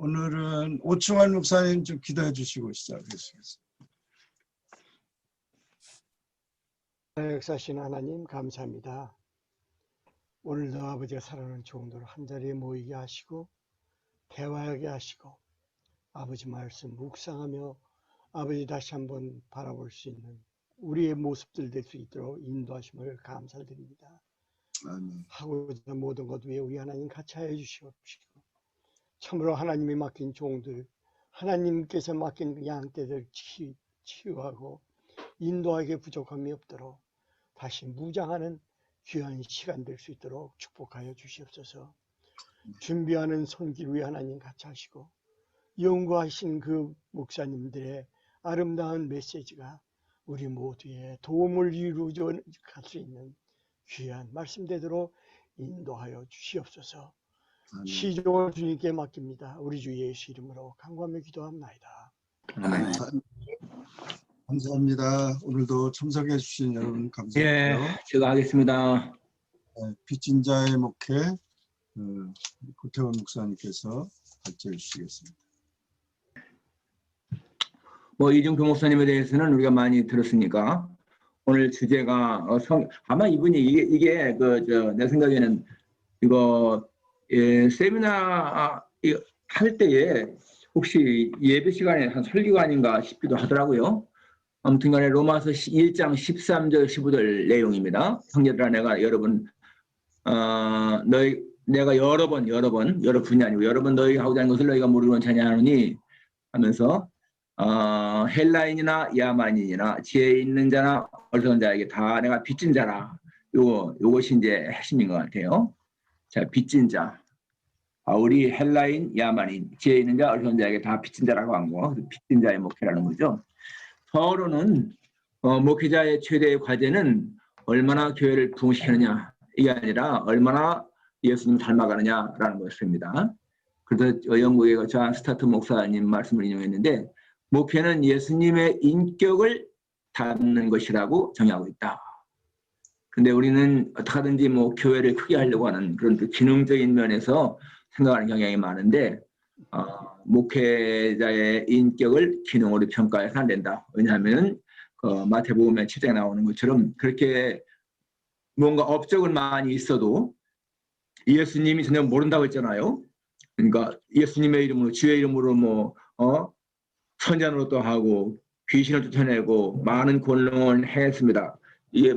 오늘은 오충환 목사님 좀 기도해 주시고 시작하겠습니다. 역사신 하나님 감사합니다. 오늘도 아버지가 사랑하는 종들 한자리에 모이게 하시고 대화하게 하시고 아버지 말씀 묵상하며 아버지 다시 한번 바라볼 수 있는 우리의 모습들 될 수 있도록 인도하심을 감사드립니다. 아멘. 하고자 모든 것 위에 우리 하나님 같이 하여 주시옵시고 참으로 하나님이 맡긴 종들 하나님께서 맡긴 양떼들 치유하고 인도하게 부족함이 없도록 다시 무장하는 귀한 시간 될 수 있도록 축복하여 주시옵소서. 준비하는 손길 위에 하나님 같이 하시고 연구하신 그 목사님들의 아름다운 메시지가 우리 모두의 도움을 이루어 갈 수 있는 귀한 말씀 되도록 인도하여 주시옵소서. 시종을 주님께 맡깁니다. 우리 주 예수 이름으로 간구하며 기도합나이다. 아멘. 감사합니다. 오늘도 참석해 주신 여러분 감사하고요. 예, 제가 하겠습니다. 네, 빚진 자의 목회 고태원 목사님께서 발제해 주시겠습니다. 이중표 목사님에 대해서는 우리가 많이 들었으니까 오늘 주제가 아마 이분이 이게 내 생각에는 이거 세미나 할 때에 혹시 예배 시간에 한 설교가 아닌가 싶기도 하더라고요. 아무튼간에 로마서 1장 13절 15절 내용입니다. 형제들아 내가 여러분 내가 여러 분이 아니고 여러 번 너희가 하고자 하는 것을 너희가 모르는 자냐하노니 하면서 헬라인이나 야만인이나 지혜 있는 자나 어리석은 자에게 다 내가 빚진 자라. 요것이 이제 핵심인 것 같아요. 자, 빚진 자. 우리 헬라인, 야만인, 지혜 있는 자, 어리석은 자에게 다 빚진 자라고 한 거. 빚진 자의 목회라는 거죠. 서로는 목회자의 최대의 과제는 얼마나 교회를 부흥시키느냐 이게 아니라 얼마나 예수님 닮아가느냐라는 것입니다. 그래서 영국의 존 스타트 목사님 말씀을 인용했는데 목회는 예수님의 인격을 담는 것이라고 정의하고 있다. 근데 우리는 어떻게든지 교회를 크게 하려고 하는 그런 기능적인 면에서 생각하는 경향이 많은데 목회자의 인격을 기능으로 평가해서 안 된다. 왜냐하면 마태복음에 7장에 나오는 것처럼 그렇게 뭔가 업적은 많이 있어도 예수님이 전혀 모른다고 했잖아요. 그러니까 예수님의 이름으로 주의 이름으로 선전으로 또 하고 귀신을 쫓아내고 많은 권능을 행했습니다. 이게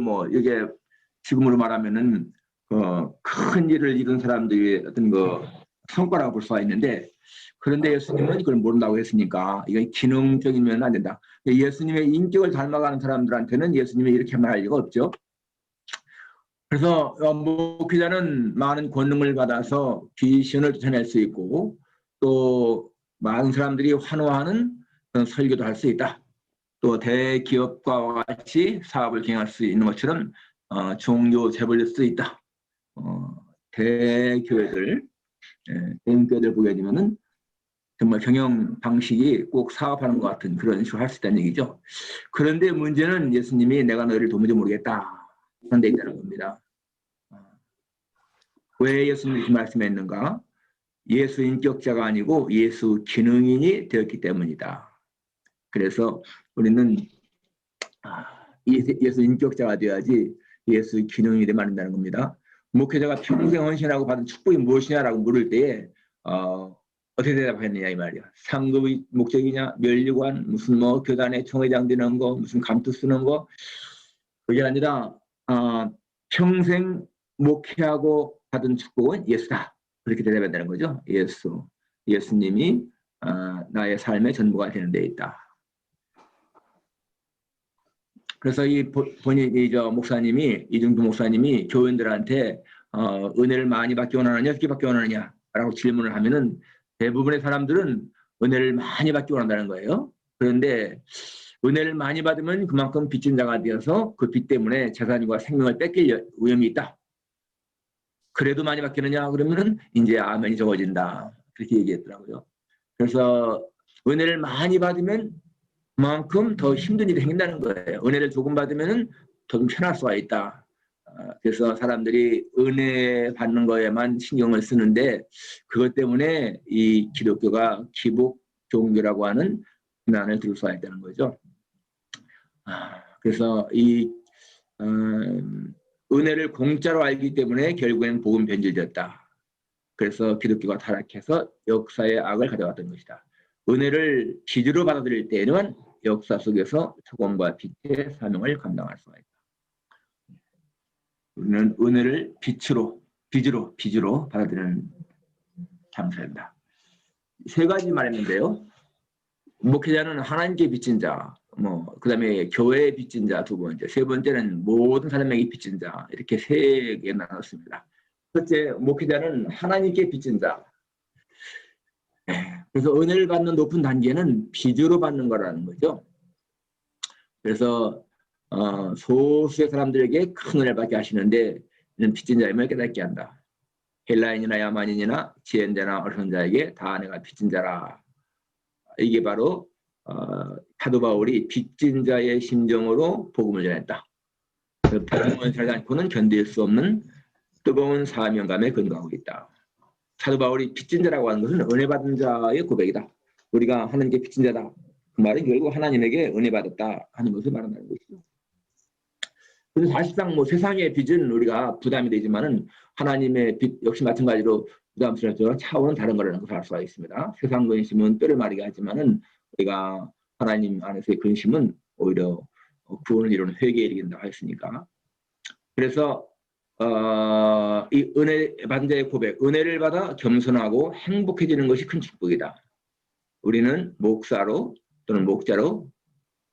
지금으로 말하면은 큰 일을 이룬 사람들의 어떤 성과라고 볼 수가 있는데 그런데 예수님은 이걸 모른다고 했으니까 이건 기능적인 면은 안 된다. 예수님의 인격을 닮아가는 사람들한테는 예수님이 이렇게 말할 리가 없죠. 그래서 목회자는 많은 권능을 받아서 귀신을 쫓아낼 수 있고 또 많은 사람들이 환호하는 그런 설교도 할 수 있다. 또 대기업과 같이 사업을 경영할 수 있는 것처럼 종교 재벌일 수도 있다. 대교회들 보게 되면은 정말 경영 방식이 꼭 사업하는 것 같은 그런 식으로 할 수 있다는 얘기죠. 그런데 문제는 예수님이 내가 너희를 도무지 모르겠다. 그런 데 있다는 겁니다. 왜 예수님이 이렇게 말씀했는가? 예수 인격자가 아니고 예수 기능인이 되었기 때문이다. 그래서 우리는 예수 인격자가 되어야지 예수 기능이 되면 안 된다는 겁니다. 목회자가 평생 헌신하고 받은 축복이 무엇이냐라고 물을 때에 어떻게 대답했느냐 이 말이야. 상급의 목적이냐, 면류관, 무슨 교단의 총회장 되는 거, 무슨 감투 쓰는 거 그게 아니라 평생 목회하고 받은 축복은 예수다. 그렇게 대답한다는 거죠. 예수님이 나의 삶의 전부가 되는 데 있다. 그래서 목사님이 이중도 목사님이 교인들한테 은혜를 많이 받기 원하느냐, 어떻게 받기 원하느냐라고 질문을 하면은 대부분의 사람들은 은혜를 많이 받기 원한다는 거예요. 그런데 은혜를 많이 받으면 그만큼 빚진 자가 되어서 그 빚 때문에 재산과 생명을 뺏길 위험이 있다. 그래도 많이 받겠느냐 그러면은 이제 아멘이 적어진다. 그렇게 얘기했더라고요. 그래서 은혜를 많이 받으면 그만큼 더 힘든 일이 생긴다는 거예요. 은혜를 조금 받으면은 더 좀 편할 수가 있다. 그래서 사람들이 은혜 받는 거에만 신경을 쓰는데 그것 때문에 이 기독교가 기복 종교라고 하는 비난을 들을 수가 있다는 거죠. 그래서 이 은혜를 공짜로 알기 때문에 결국엔 복음 변질되었다. 그래서 기독교가 타락해서 역사의 악을 가져왔던 것이다. 은혜를 빚으로 받아들일 때에는 역사 속에서 소금과 빛의 사명을 감당할 수가 있다. 우리는 은혜를 빚으로 받아들이는 참사입니다. 세 가지 말했는데요. 목회자는 하나님께 빚진 자, 그 다음에 교회에 빚진 자 두 번째, 세 번째는 모든 사람에게 빚진 자, 이렇게 세 개 나눴습니다. 첫째, 목회자는 하나님께 빚진 자. 그래서 은혜를 받는 높은 단계는 빚으로 받는 거라는 거죠. 그래서 소수의 사람들에게 큰 은혜를 받게 하시는데 이는 빚진 자임을 깨닫게 한다. 헬라인이나 야만인이나 지연자나 어려운 자에게 다 내가 빚진 자라. 이게 바로 사도 바울이 빚진 자의 심정으로 복음을 전했다. 복음을 살지 않고는 견딜 수 없는 뜨거운 사명감에 근거하고 있다. 사도 바울이 빚진 자라고 하는 것은 은혜 받은 자의 고백이다. 우리가 하나님께 빚진 자다. 그 말은 결국 하나님에게 은혜 받았다 하는 것을 말한다는 것이죠. 그래서 사실상 세상의 빚은 우리가 부담이 되지만은 하나님의 빚 역시 마찬가지로 부담스럽지만 차원은 다른 거라는 것을 알 수가 있습니다. 세상 근심은 뼈를 마르게 하지만은 우리가 하나님 안에서의 근심은 오히려 구원을 이루는 회개에 이르긴다고 했으니까. 그래서 이 은혜 받은 자의 고백, 은혜를 받아 겸손하고 행복해지는 것이 큰 축복이다. 우리는 목사로 또는 목자로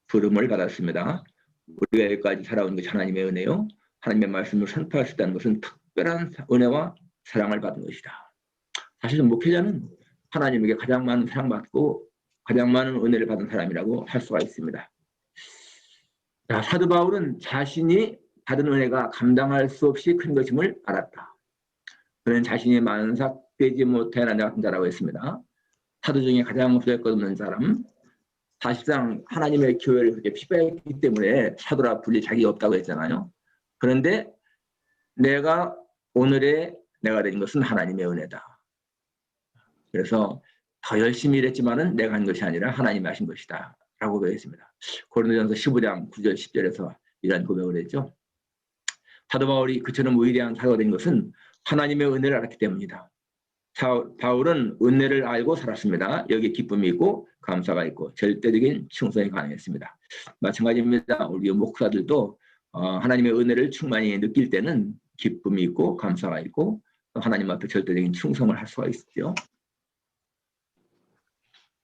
부름을 받았습니다. 우리가 여기까지 살아온 것이 하나님의 은혜요. 하나님의 말씀을 선포할 수 있다는 것은 특별한 은혜와 사랑을 받은 것이다. 사실은 목회자는 하나님에게 가장 많은 사랑받고 가장 많은 은혜를 받은 사람이라고 할 수가 있습니다. 자, 사도 바울은 자신이 받은 은혜가 감당할 수 없이 큰 것임을 알았다. 그는 자신이 만삭되지 못한 남자 같은 자라고 했습니다. 사도 중에 가장 부잘것없는 사람, 사실상 하나님의 교회를 그렇게 핍박했기 때문에 사도라 불릴 자격이 없다고 했잖아요. 그런데 내가 오늘의 내가 된 것은 하나님의 은혜다. 그래서 더 열심히 일했지만은 내가 한 것이 아니라 하나님이 하신 것이다 라고 고백했습니다. 고린도전서 15장 9절 10절에서 이런 고백을 했죠. 사도 바울이 그처럼 위대한 사도가 된 것은 하나님의 은혜를 알았기 때문이다. 바울은 은혜를 알고 살았습니다. 여기에 기쁨이 있고 감사가 있고 절대적인 충성이 가능했습니다. 마찬가지입니다. 우리 목사들도 하나님의 은혜를 충만히 느낄 때는 기쁨이 있고 감사가 있고 하나님 앞에 절대적인 충성을 할 수가 있죠.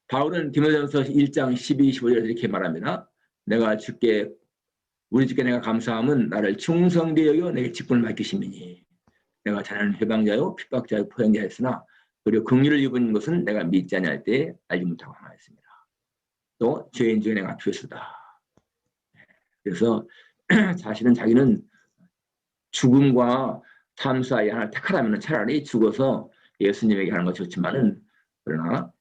바울은 디모데전서 1장 12, 15절에서 이렇게 말합니다. 우리 주께 내가 감사함은 나를 충성되이 여겨 내게 직분을 맡기심이니 내가 자는 해방자요 핍박자요 포용자였으나 그리고 긍휼을 입은 것은 내가 믿지 아니할 때에 알지 못하고 하나였습니다. 또 죄인 중에 내가 죄수다. 그래서 자기는 죽음과 삶 사이에 하나를 택하라면 차라리 죽어서 예수님에게 하는 것이 좋지만은 그러나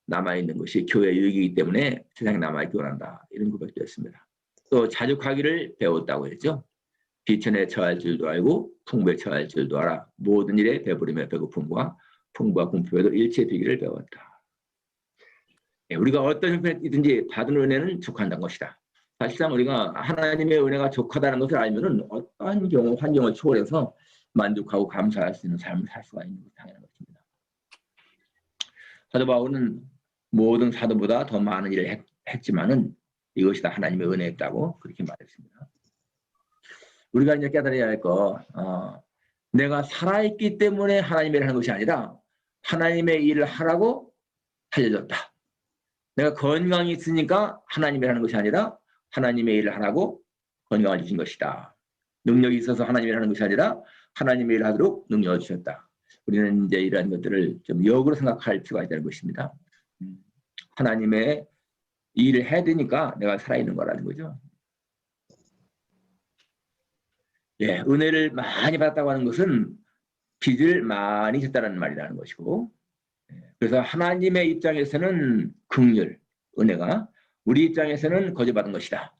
남아있는 것이 교회의 유익이기 때문에 세상에 남아있기 원한다. 이런 고백도 했습니다. 또 자족하기를 배웠다고 했죠. 비천에 처할 줄도 알고 풍부에 처할 줄도 알아. 모든 일에 배부림에 배고픔과 풍부와 공포에도 일체의 비기를 배웠다. 우리가 어떤 형편이든지 받은 은혜는 족한다는 것이다. 사실상 우리가 하나님의 은혜가 족하다는 것을 알면은 어떠한 경우 환경을 초월해서 만족하고 감사할 수 있는 삶을 살 수가 있는 것이 당연한 것입니다. 사도 바울은 모든 사도보다 더 많은 일을 했지만은 이것이 다 하나님의 은혜였다고 그렇게 말했습니다. 우리가 이제 깨달아야 할 거, 내가 살아있기 때문에 하나님의 일을 하는 것이 아니라 하나님의 일을 하라고 살려줬다. 내가 건강이 있으니까 하나님의 일을 하는 것이 아니라 하나님의 일을 하라고 건강을 주신 것이다. 능력이 있어서 하나님의 일을 하는 것이 아니라 하나님의 일을 하도록 능력을 주셨다. 우리는 이제 이러한 것들을 좀 역으로 생각할 필요가 있다는 것입니다. 하나님의 일을 해야 되니까 내가 살아있는 거라는 거죠. 예, 은혜를 많이 받았다고 하는 것은 빚을 많이 졌다는 말이라는 것이고, 그래서 하나님의 입장에서는 긍휼, 은혜가 우리 입장에서는 거저받은 것이다.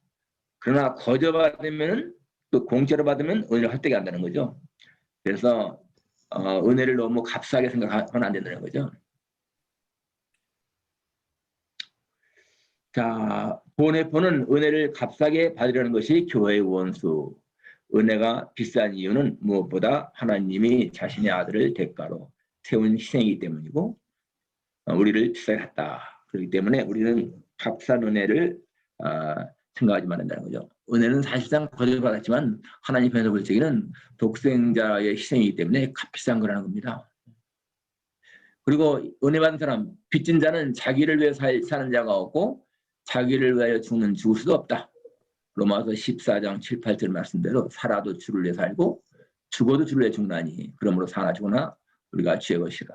그러나 거저받으면 또 공짜로 받으면 은혜를 헛되게 한다는 거죠. 그래서 은혜를 너무 값싸게 생각하면 안 된다는 거죠. 자, 보내포는 은혜를 값싸게 받으려는 것이 교회의 원수. 은혜가 비싼 이유는 무엇보다 하나님이 자신의 아들을 대가로 세운 희생이기 때문이고 우리를 비싸게 했다. 그렇기 때문에 우리는 값싼 은혜를 생각하지 말아야 거죠. 은혜는 사실상 거절받았지만 하나님 편에서 볼 적에는 독생자의 희생이기 때문에 값비싼 거라는 겁니다. 그리고 은혜 받은 사람, 빚진 자는 자기를 위해 사는 자가 없고 자기를 위하여 죽는 죽을 수도 없다. 로마서 14장 7, 8절 말씀대로 살아도 주를 위해 살고 죽어도 주를 위해 죽나니 그러므로 사나 죽으나 우리가 주의 것이라.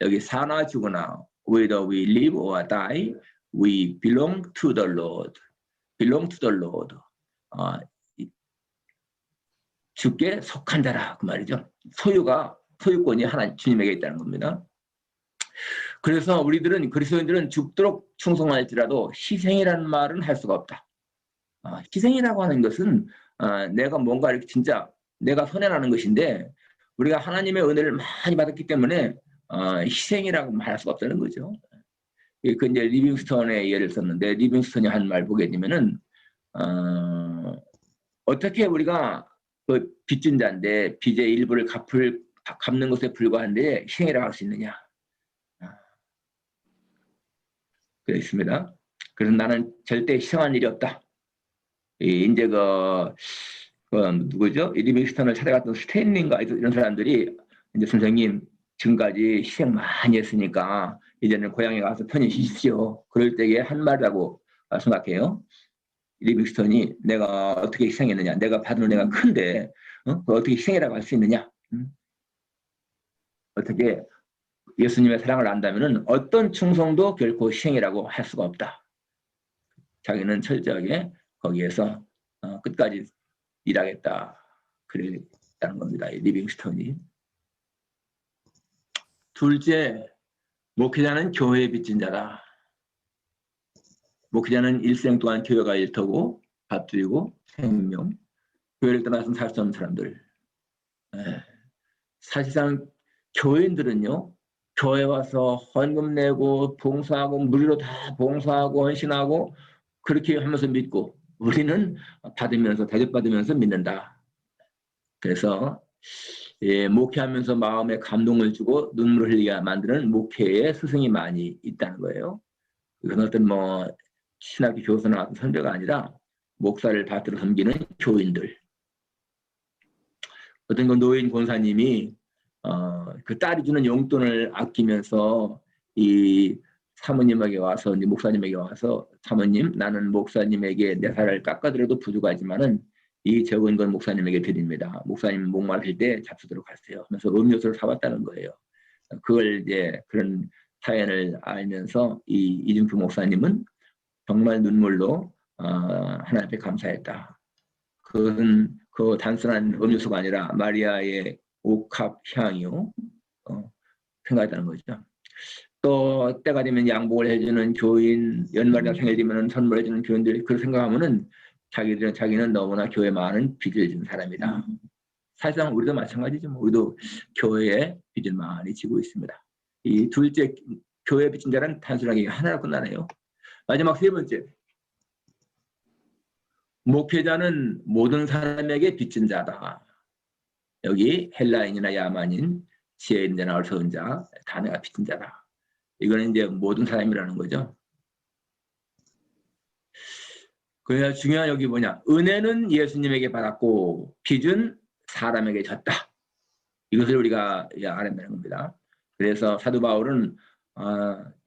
여기 사나 죽으나 whether we live or die, we belong to the Lord. belong to the Lord. 주께 속한 자라 그 말이죠. 소유권이 하나님 주님에게 있다는 겁니다. 그래서 우리들은 그리스도인들은 죽도록 충성할지라도 희생이라는 말은 할 수가 없다. 희생이라고 하는 것은 내가 뭔가 이렇게 진짜 내가 손해나는 것인데 우리가 하나님의 은혜를 많이 받았기 때문에 희생이라고 말할 수가 없다는 거죠. 그 이제 리빙스턴의 예를 썼는데 리빙스턴이 한 말 보게 되면은 어떻게 우리가 그 빚진 자인데 빚의 일부를 갚는 것에 불과한데 희생이라고 할 수 있느냐? 그렇습니다. 그래서 나는 절대 희생할 일이 없다. 이제 누구죠? 리빙스턴을 찾아갔던 스탠리인가 이런 사람들이 이제 선생님 지금까지 희생 많이 했으니까 이제는 고향에 가서 편히 쉬십시오. 그럴 때에 한 말이라고 생각해요. 리빙스턴이 내가 어떻게 희생했느냐? 내가 받은 은혜가 큰데 어떻게 희생이라고 할 수 있느냐? 어떻게 예수님의 사랑을 안다면은 어떤 충성도 결코 희생이라고 할 수가 없다. 자기는 철저하게 거기에서 끝까지 일하겠다. 그랬다는 겁니다. 리빙스턴이. 둘째, 목회자는 교회에 빚진 자다. 목회자는 일생 동안 교회가 일터고 밭들이고 생명, 교회를 떠나서는 살 수 없는 사람들. 사실상 교인들은요. 교회 와서 헌금 내고 봉사하고 무료로 다 봉사하고 헌신하고 그렇게 하면서 믿고 우리는 받으면서 대접받으면서 믿는다. 그래서 목회하면서 마음에 감동을 주고 눈물을 흘리게 만드는 목회의 스승이 많이 있다는 거예요. 이건 어떤 신학교 교사 나왔던 선배가 아니라 목사를 받들어 섬기는 교인들. 어떤 그 노인 권사님이 그 딸이 주는 용돈을 아끼면서 이 사모님에게 와서 이제 목사님에게 와서 사모님 나는 목사님에게 내 살을 깎아드려도 부족하지만은 이 적은 건 목사님에게 드립니다. 목사님 목마르실 때 잡수도록 하세요. 하면서 음료수를 사왔다는 거예요. 그걸 이제 그런 사연을 알면서 이 이준표 목사님은 정말 눈물로 하나님 앞에 감사했다. 그것은 그 단순한 음료수가 아니라 마리아의 옥합 향이요. 생각했다는 거죠. 또 때가 되면 양복을 해주는 교인, 연말이나 생일 되면 선물해주는 교인들 그걸 생각하면은 자기는 너무나 교회에 많은 빚을 지는 사람이다. 사실상 우리도 마찬가지죠. 우리도 교회에 빚을 많이 지고 있습니다. 이 둘째 교회에 빚진 자는 단순하게 하나로 끝나네요. 마지막 세 번째. 목회자는 모든 사람에게 빚진 자다. 여기 헬라인이나 야만인, 지혜 있는 자나 어리석은 자, 다 내가 빚진 자다. 이거는 이제 모든 사람이라는 거죠. 그래서 중요한 여기 뭐냐. 은혜는 예수님에게 받았고 빚은 사람에게 졌다. 이것을 우리가 알아야 되는 겁니다. 그래서 사도 바울은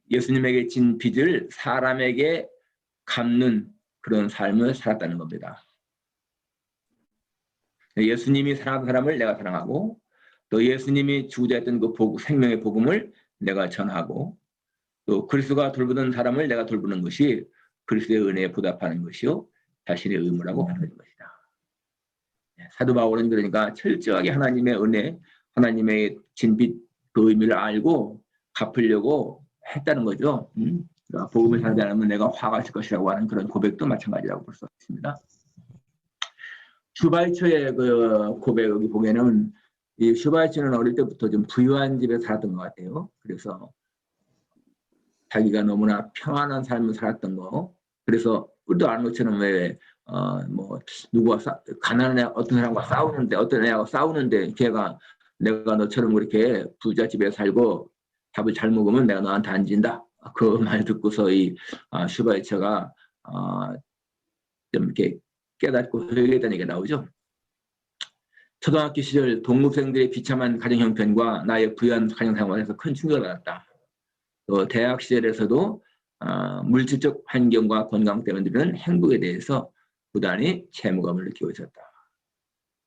예수님에게 진 빚을 사람에게 갚는 그런 삶을 살았다는 겁니다. 예수님이 사랑하는 사람을 내가 사랑하고 또 예수님이 주고자 했던 그 생명의 복음을 내가 전하고 또 그리스도가 돌보는 사람을 내가 돌보는 것이 그리스도의 은혜에 보답하는 것이요 자신의 의무라고 하는 것이다. 사도 바울은 그러니까 철저하게 하나님의 은혜, 하나님의 진빚 그 의미를 알고 갚으려고 했다는 거죠. 그러니까 복음을 살지 않으면 내가 화가 있을 것이라고 하는 그런 고백도 마찬가지라고 볼 수 있습니다. 슈바이처의 그 고백 여기 보면은 이 슈바이처는 어릴 때부터 좀 부유한 집에 살았던 것 같아요. 그래서 자기가 너무나 평안한 삶을 살았던 거. 그래서 우리도 아는 것처럼 왜 뭐 누구와 가난한 애 어떤 사람과 싸우는데 어떤 애하고 싸우는데 걔가 내가 너처럼 그렇게 부잣집에 살고 밥을 잘 먹으면 내가 너한테 안 진다. 그 말 듣고서 이 슈바이처가 좀 이렇게 깨닫고 회개했다는 얘기가 나오죠. 초등학교 시절 동급생들의 비참한 가정 형편과 나의 부유한 가정 생활에서 큰 충격을 받았다. 또 대학 시절에서도 물질적 환경과 건강 때문에 드는 행복에 대해서 부단히 채무감을 느끼고 있었다.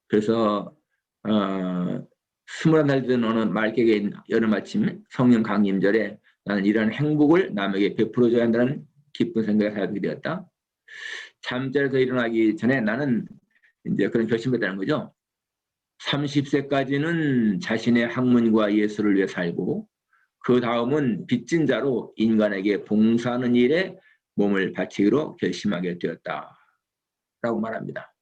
그래서 21살 된 어느 말개개인 여름 아침 성령 강림절에 나는 이런 행복을 남에게 베풀어줘야 한다는 기쁜 생각에 살게 되었다. 잠자리에서 일어나기 전에 나는 이제 그런 결심을 했다는 거죠. 30세까지는 자신의 학문과 예술을 위해 살고 그 다음은 빚진 자로 인간에게 봉사하는 일에 몸을 바치기로 결심하게 되었다. 라고 말합니다.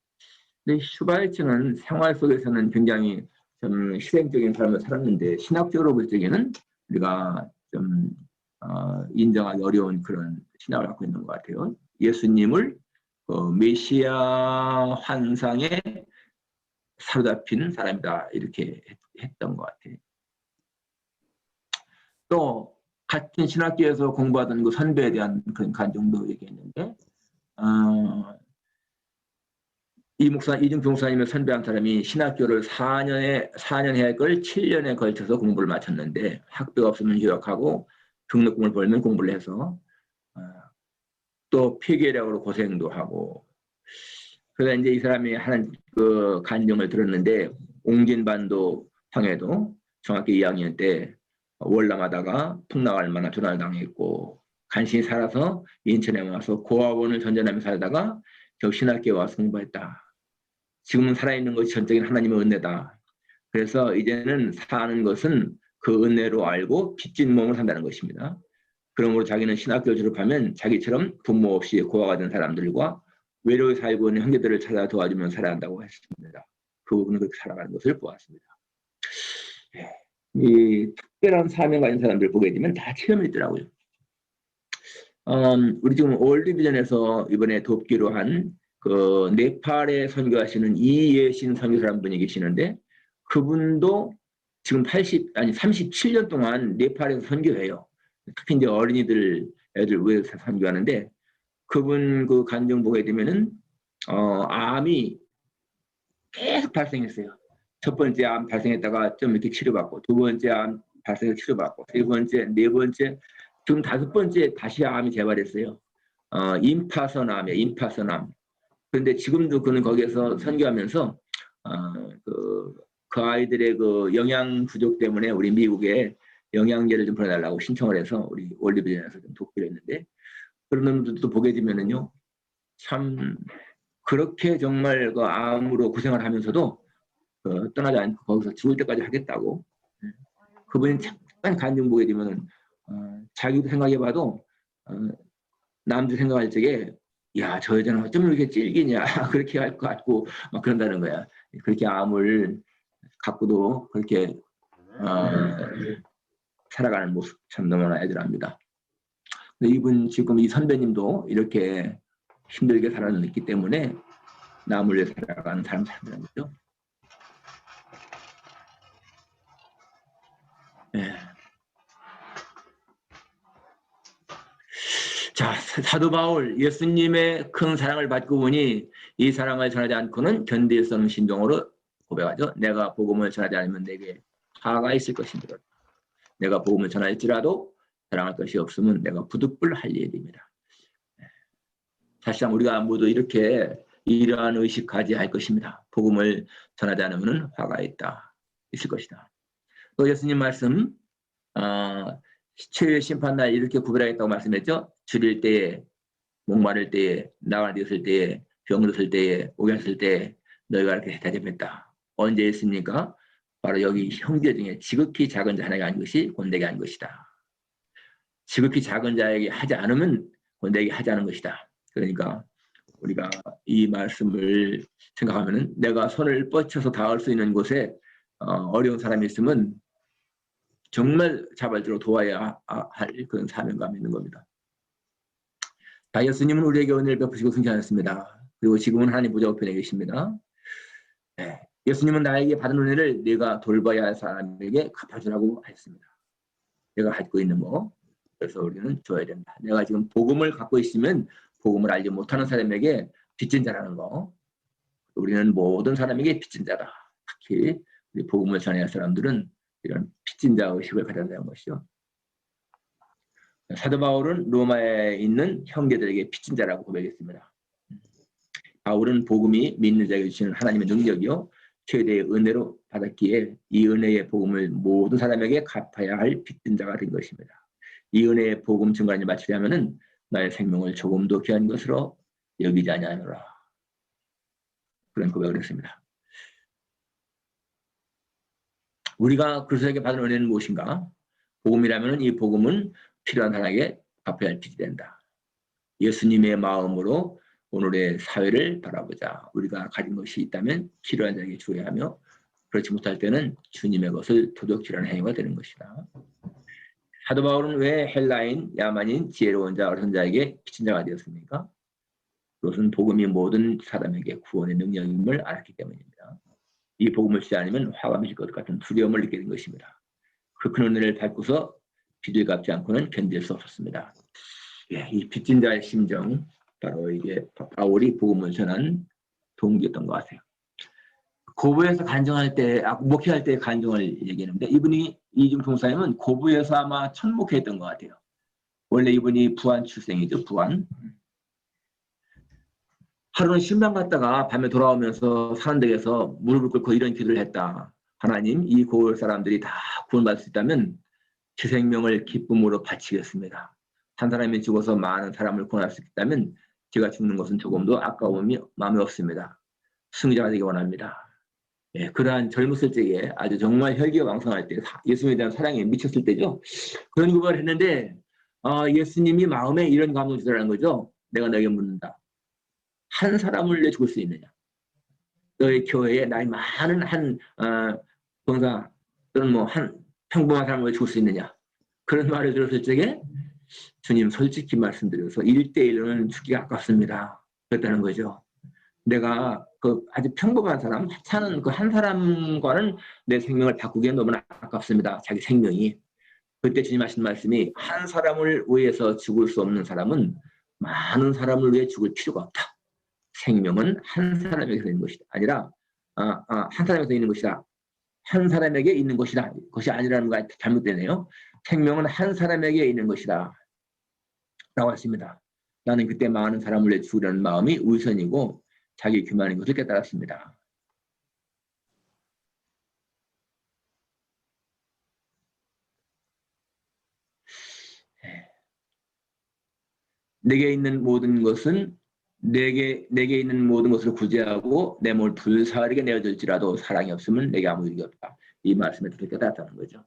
근데 슈바이처는 생활 속에서는 굉장히 좀 희생적인 삶을 살았는데 신학적으로 볼 적에는 우리가 좀 인정하기 어려운 그런 신학을 갖고 있는 것 같아요. 예수님을 메시아 환상에 사로잡힌 사람이다 이렇게 했던 것 같아요. 또 같은 신학교에서 공부하던 그 선배에 대한 그런 간증도 얘기했는데 이중표 목사님의 선배한 사람이 신학교를 4년 해야 할 걸 7년에 걸쳐서 공부를 마쳤는데 학비가 없으면 휴학하고 등록금을 벌면 공부를 해서 또 폐결약으로 고생도 하고 그래서 이제 이 사람이 하는 그 간증을 들었는데 옹진반도 황해도 중학교 2학년 때 월남하다가 풍랑할 만한 조난을 당했고 간신히 살아서 인천에 와서 고아원을 전전하며 살다가 겨우 신학교에 와서 공부했다. 지금은 살아있는 것이 전적인 하나님의 은혜다. 그래서 이제는 사는 것은 그 은혜로 알고 빚진 몸을 산다는 것입니다. 그러므로 자기는 신학교를 졸업하면 자기처럼 부모 없이 고아가 된 사람들과 외로이 살고 있는 형제들을 찾아 도와주면 살아야 한다고 했습니다. 그 부분은 그렇게 살아가는 것을 보았습니다. 이 특별한 사명 가진 사람들 보게 되면 다 체험이 있더라고요. 우리 지금 월드비전에서 이번에 돕기로 한 그 네팔에 선교하시는 이예신 선교사라는 분이 계시는데 그분도 지금 37년 동안 네팔에서 선교해요. 특히 이제 어린이들 애들 위해서 선교하는데 그분 그 간증 보게 되면은 암이 계속 발생했어요. 첫 번째 암 발생했다가 좀 이렇게 치료받고 두 번째 암 발생해서 치료받고 세 번째, 네 번째 지금 다섯 번째 다시 암이 재발했어요. 임파선암이에요. 임파선암. 그런데 지금도 그는 거기에서 선교하면서 그 아이들의 그 영양 부족 때문에 우리 미국에 영양제를 좀 보내달라고 신청을 해서 우리 올리브전에서 좀 돕기로 했는데 그런 놈들도 보게 되면은요 참 그렇게 정말 그 암으로 고생을 하면서도 떠나지 않고 거기서 죽을 때까지 하겠다고 그분이 잠깐 간증 보게 되면은 자기도 생각해봐도 남들 생각할 적에 야, 저 여자는 어쩜 이렇게 찔기냐 그렇게 할 것 같고 막 그런다는 거야. 그렇게 암을 갖고도 그렇게 살아가는 모습 참 너무나 애절합니다. 이분 지금 이 선배님도 이렇게 힘들게 살아냈기 때문에 남을 위해 살아가는 사람들인 거죠. 네. 자, 사도 바울 예수님의 큰 사랑을 받고 보니 이 사랑을 전하지 않고는 견딜 수 없는 심정으로 고백하죠. 내가 복음을 전하지 않으면 내게 화가 있을 것인데 내가 복음을 전할지라도 사랑할 것이 없으면 내가 부득불할 일입니다. 사실상 우리가 모두 이렇게 이러한 의식 가져야 할 것입니다. 복음을 전하지 않으면 화가 있을 것이다. 또 예수님 말씀 최후의 심판날 이렇게 구별하겠다고 말씀했죠. 줄일 때에, 목마를 때에, 나가 되었을 때에, 병들었을 때에, 오겠을 때에 너희가 이렇게 대접했다. 언제 했습니까? 바로 여기 형제 중에 지극히 작은 자 하나가 한 것이 곧 내게 한 것이다. 지극히 작은 자에게 하지 않으면 곧 내게 하지 않은 것이다. 그러니까 우리가 이 말씀을 생각하면은 내가 손을 뻗쳐서 닿을 수 있는 곳에 어려운 사람이 있으면 정말 자발적으로 도와야 할 그런 사명감이 있는 겁니다. 다 예수님은 우리에게 은혜를 베푸시고 승천하셨습니다. 그리고 지금은 하나님 보좌 우편에 계십니다. 네. 예수님은 나에게 받은 은혜를 내가 돌봐야 할 사람에게 갚아주라고 하셨습니다. 내가 갖고 있는 거, 그래서 우리는 줘야 된다. 내가 지금 복음을 갖고 있으면 복음을 알지 못하는 사람에게 빚진 자라는 거. 우리는 모든 사람에게 빚진 자다. 특히 우리 복음을 전해야 할 사람들은 이런 빚진 자 의식을 가져야 하는 것이죠. 사도 바울은 로마에 있는 형제들에게 빚진 자라고 고백했습니다. 바울은 복음이 믿는 자에게 주시는 하나님의 능력이요 최대의 은혜로 받았기에 이 은혜의 복음을 모든 사람에게 갚아야 할 빚진 자가 된 것입니다. 이 은혜의 복음 증거를 마치려면은 나의 생명을 조금도 귀한 것으로 여기지 아니하노라. 그런 고백을 했습니다. 우리가 그리스도에게 받은 은혜는 무엇인가? 복음이라면 이 복음은 필요한 사람에게 갚아야 할 빚이 된다. 예수님의 마음으로 오늘의 사회를 바라보자. 우리가 가진 것이 있다면 필요한 자에게 주어야 하며 그렇지 못할 때는 주님의 것을 도둑질하는 행위가 되는 것이다. 사도 바울은 왜 헬라인, 야만인, 지혜로운 자, 어리석은 자에게 빚진 자가 되었습니까? 그것은 복음이 모든 사람에게 구원의 능력임을 알았기 때문입니다. 이 복음을 쓰지 않으면 화가 맺힐 것 같은 두려움을 느끼는 것입니다. 그 큰 은혜를 밟고서 빚을 갚지 않고는 견딜 수 없었습니다. 예, 이 빚진 자의 심정, 바로 이게 바울이 복음을 전한 동기였던 것 같아요. 고부에서 간증할 때, 목회할 때 간증을 얘기했는데 이분이 이중 총사님은 고부에서 아마 첫 목회했던 것 같아요. 원래 이분이 부안 출생이죠, 부안. 하루는 신방 갔다가 밤에 돌아오면서 사는 데에서 무릎을 꿇고 이런 기도를 했다. 하나님, 이 고을 사람들이 다 구원받을 수 있다면 제 생명을 기쁨으로 바치겠습니다. 한 사람이 죽어서 많은 사람을 구원할 수 있다면 제가 죽는 것은 조금도 아까움이 마음에 없습니다. 승자가 되기 원합니다. 예, 그러한 젊었을 때에 아주 정말 혈기왕성할 때 예수님에 대한 사랑에 미쳤을 때죠. 그런 고백을 했는데 예수님이 마음에 이런 감동을 주더라는 거죠. 내가 너에게 묻는다. 한 사람을 위해 죽을 수 있느냐? 너의 교회에 나이 많은 한 권사 또는 뭐 한 평범한 사람을 위해 죽을 수 있느냐? 그런 말을 들었을 적에 주님 솔직히 말씀드려서 1대1로는 죽기가 아깝습니다. 그랬다는 거죠. 내가 그 아주 평범한 사람, 하찮은 그 한 사람과는 내 생명을 바꾸기엔 너무나 아깝습니다. 자기 생명이. 그때 주님 하신 말씀이 한 사람을 위해서 죽을 수 없는 사람은 많은 사람을 위해 죽을 필요가 없다. 생명은 한 사람에게서 있는 것이다. 아니라 한 사람에게서 있는 것이다. 한 사람에게 있는 것이다. 그것이 아니라는 거 잘못되네요. 생명은 한 사람에게 있는 것이다. 라고 했습니다. 나는 그때 많은 사람을 위해 죽으려는 마음이 우선이고 자기 교만인 것을 깨달았습니다. 내게 있는 모든 것은 내게 있는 모든 것을 구제하고 내 몸을 불사르게 내어줄지라도 사랑이 없으면 내게 아무 일이 없다. 이 말씀에 그렇게 깨달았다는 거죠.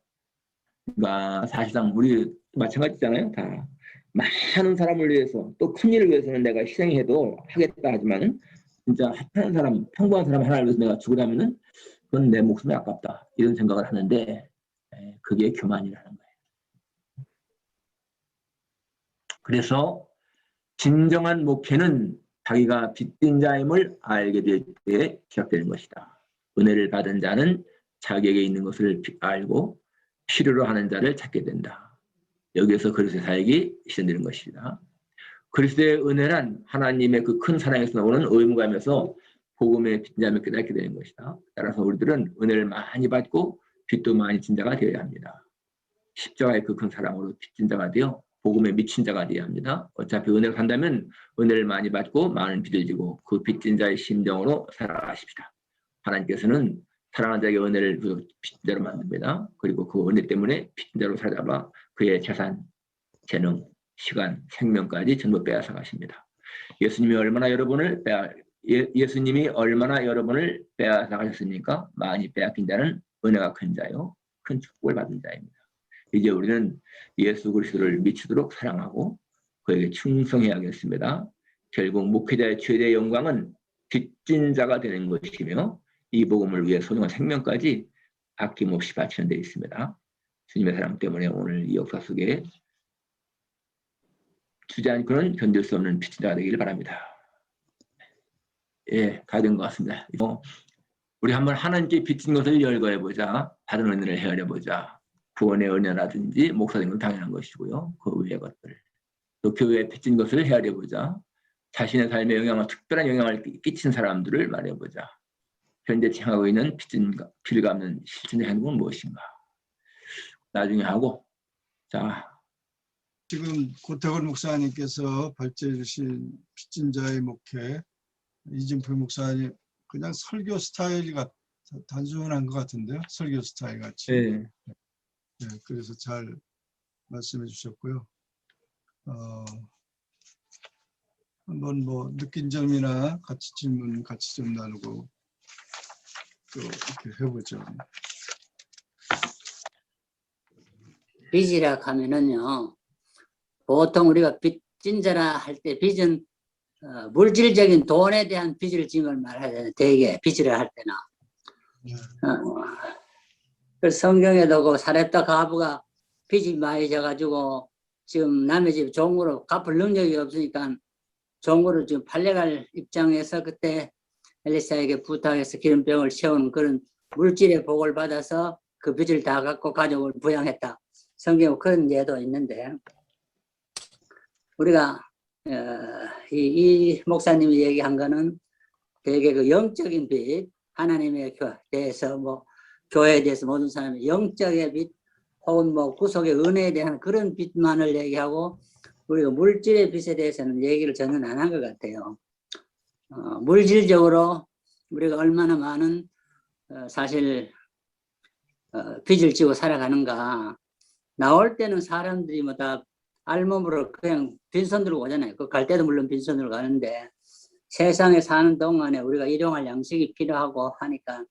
그러니까 사실상 우리 마찬가지잖아요. 다 많은 사람을 위해서 또 큰 일을 위해서는 내가 희생해도 하겠다 하지만 진짜 하찮은 사람, 평범한 사람 하나를 위해서 내가 죽으라면은 그건 내 목숨이 아깝다. 이런 생각을 하는데 그게 교만이라는 거예요. 그래서 진정한 목회는 자기가 빚진 자임을 알게 될 때 시작되는 것이다. 은혜를 받은 자는 자기에게 있는 것을 알고 필요로 하는 자를 찾게 된다. 여기에서 그리스도의 사역이 시작되는 것이다. 그리스도의 은혜란 하나님의 그 큰 사랑에서 나오는 의무감에서 복음의 빚진 자임을 깨닫게 되는 것이다. 따라서 우리들은 은혜를 많이 받고 빚도 많이 진 자가 되어야 합니다. 십자가의 그 큰 사랑으로 빚진 자가 되어 복음에 미친 자가 되어야 합니다. 어차피 은혜를 산다면 은혜를 많이 받고 많은 빚을 지고 그 빚진 자의 심정으로 살아가십시다. 하나님께서는 사랑하는 자에게 은혜를 빚진 자로 만듭니다. 그리고 그 은혜 때문에 빚진 자로 살아봐 그의 재산, 재능, 시간, 생명까지 전부 빼앗아 가십니다. 예수님이 얼마나 여러분을 빼앗아 가셨습니까? 많이 빼앗긴 자는 은혜가 큰 자요, 큰 축복을 받은 자입니다. 이제 우리는 예수 그리스도를 미치도록 사랑하고 그에게 충성해야겠습니다. 결국 목회자의 최대 영광은 빚진 자가 되는 것이며 이 복음을 위해 소중한 생명까지 아낌없이 바치는 데 있습니다. 주님의 사랑 때문에 오늘 이 역사 속에 주저앉고는 견딜 수 없는 빚진 자가 되기를 바랍니다. 예, 다 된 것 같습니다. 우리 한번 하나님께 빚진 것을 열거해보자. 받은 은혜를 헤아려보자. 구원의 은혜라든지 목사님은 당연한 것이고요. 그 외의 것들. 또 교회에 빚진 것을 헤아려보자. 자신의 삶에 특별한 영향을 끼친 사람들을 말해보자. 현재 행하고 있는 피를 갚는 실천의 행동은 무엇인가. 나중에 하고. 자, 지금 고태걸 목사님께서 발제해 주신 빚진 자의 목회, 이진표 목사님 그냥 설교 스타일이 단순한 것 같은데요. 설교 스타일 같이. 네. 네, 그래서 잘 말씀해 주셨고요. 한번 뭐 느낀 점이나 같이 질문 같이 좀 나누고 또 이렇게 해보죠. 빚이라 하면은요, 보통 우리가 빚진 자라 할 때 빚은 물질적인 돈에 대한 빚을 짐을 말하잖아요. 대개 빚이라 할 때는. 그래서 성경에도 그 사렙다 가부가 빚이 많이 져가지고 지금 남의 집 종으로 갚을 능력이 없으니까 종으로 지금 팔려갈 입장에서 그때 엘리사에게 부탁해서 기름병을 채우는 그런 물질의 복을 받아서 그 빚을 다 갚고 가족을 부양했다. 성경에 그런 예도 있는데 우리가 이 목사님이 얘기한 거는 되게 그 영적인 빚, 하나님에 대해서 뭐 교회에 대해서 모든 사람이 영적의 빚 혹은 뭐 구속의 은혜에 대한 그런 빚만을 얘기하고 우리가 물질의 빚에 대해서는 얘기를 전혀 안 한 것 같아요. 물질적으로 우리가 얼마나 많은 사실 빚을 지고 살아가는가. 나올 때는 사람들이 뭐 다 알몸으로 그냥 빈손 들고 오잖아요. 그 갈 때도 물론 빈손으로 가는데 세상에 사는 동안에 우리가 일용할 양식이 필요하고 하니까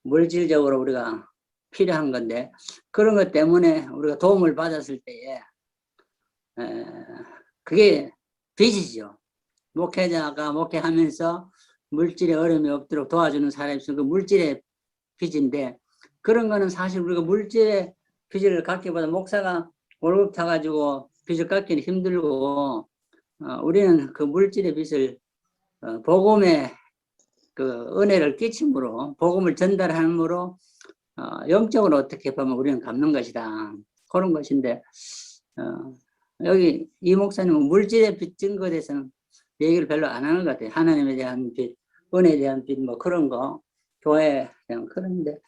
물질적으로 우리가 필요한 건데 그런 것 때문에 우리가 도움을 받았을 때에 그게 빚이죠. 목회자가 목회하면서 물질에 어려움이 없도록 도와주는 사람이 있으면 그 물질의 빚인데 그런 거는 사실 우리가 물질의 빚을 갚기보다 목사가 월급 타가지고 빚을 갚기는 힘들고 우리는 그 물질의 빚을 복음의 그 은혜를 끼침으로 복음을 전달함으로 영적으로 어떻게 보면 우리는 갚는 것이다. 그런 것인데 여기 이 목사님은 물질의 빚진 것에 대해서는 얘기를 별로 안 하는 것 같아요. 하나님에 대한 빚, 은혜에 대한 빚, 뭐 그런 거, 교회에 대한 그런데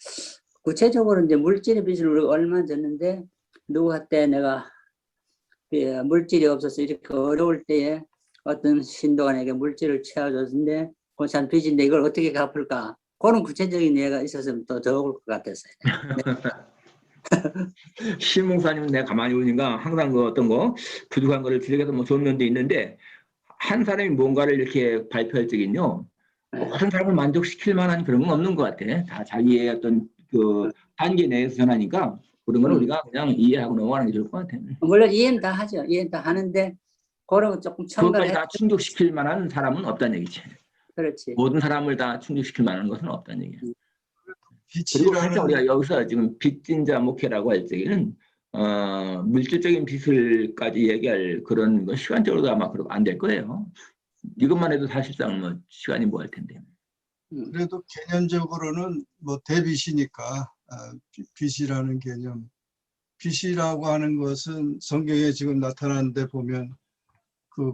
구체적으로 이제 물질의 빚을 우리가 얼마 졌는데 누구한테 내가 물질이 없어서 이렇게 어려울 때에 어떤 신도관에게 물질을 채워줬는데 고참 빚인데 이걸 어떻게 갚을까? 그런 구체적인 예가 있었으면 더 좋을 것 같았어요. 신목사님은 내가 가만히 보니까 항상 그 어떤 거 부족한 거를 지적해서 뭐 좋은 데 있는데 한 사람이 뭔가를 이렇게 발표할 적은요 모든 사람을 만족시킬 만한 그런 건 없는 것 같아. 다 자기의 어떤 그 단계 내에서 전하니까 그런 건 우리가 그냥 이해하고 넘어가는 게 좋을 것 같아. 물론 이해는 다 하죠. 이해는 다 하는데 그런 거 조금 첨가를 그것까지 다 충족시킬 만한 사람은 없다는 얘기지. 그렇지. 모든 사람을 다 충족시킬 만한 것은 없다는 얘기야. 그리고 사실 우리가 여기서 지금 빚진 자 목회라고 할 때에는 물질적인 빚을까지 얘기할 그런 거 시간적으로도 아마 안 될 거예요. 이것만 해도 사실상 뭐 시간이 뭐 할 텐데. 그래도 개념적으로는 뭐 대빚이니까 빚이라는 개념, 빚이라고 하는 것은 성경에 지금 나타나는 데 보면 그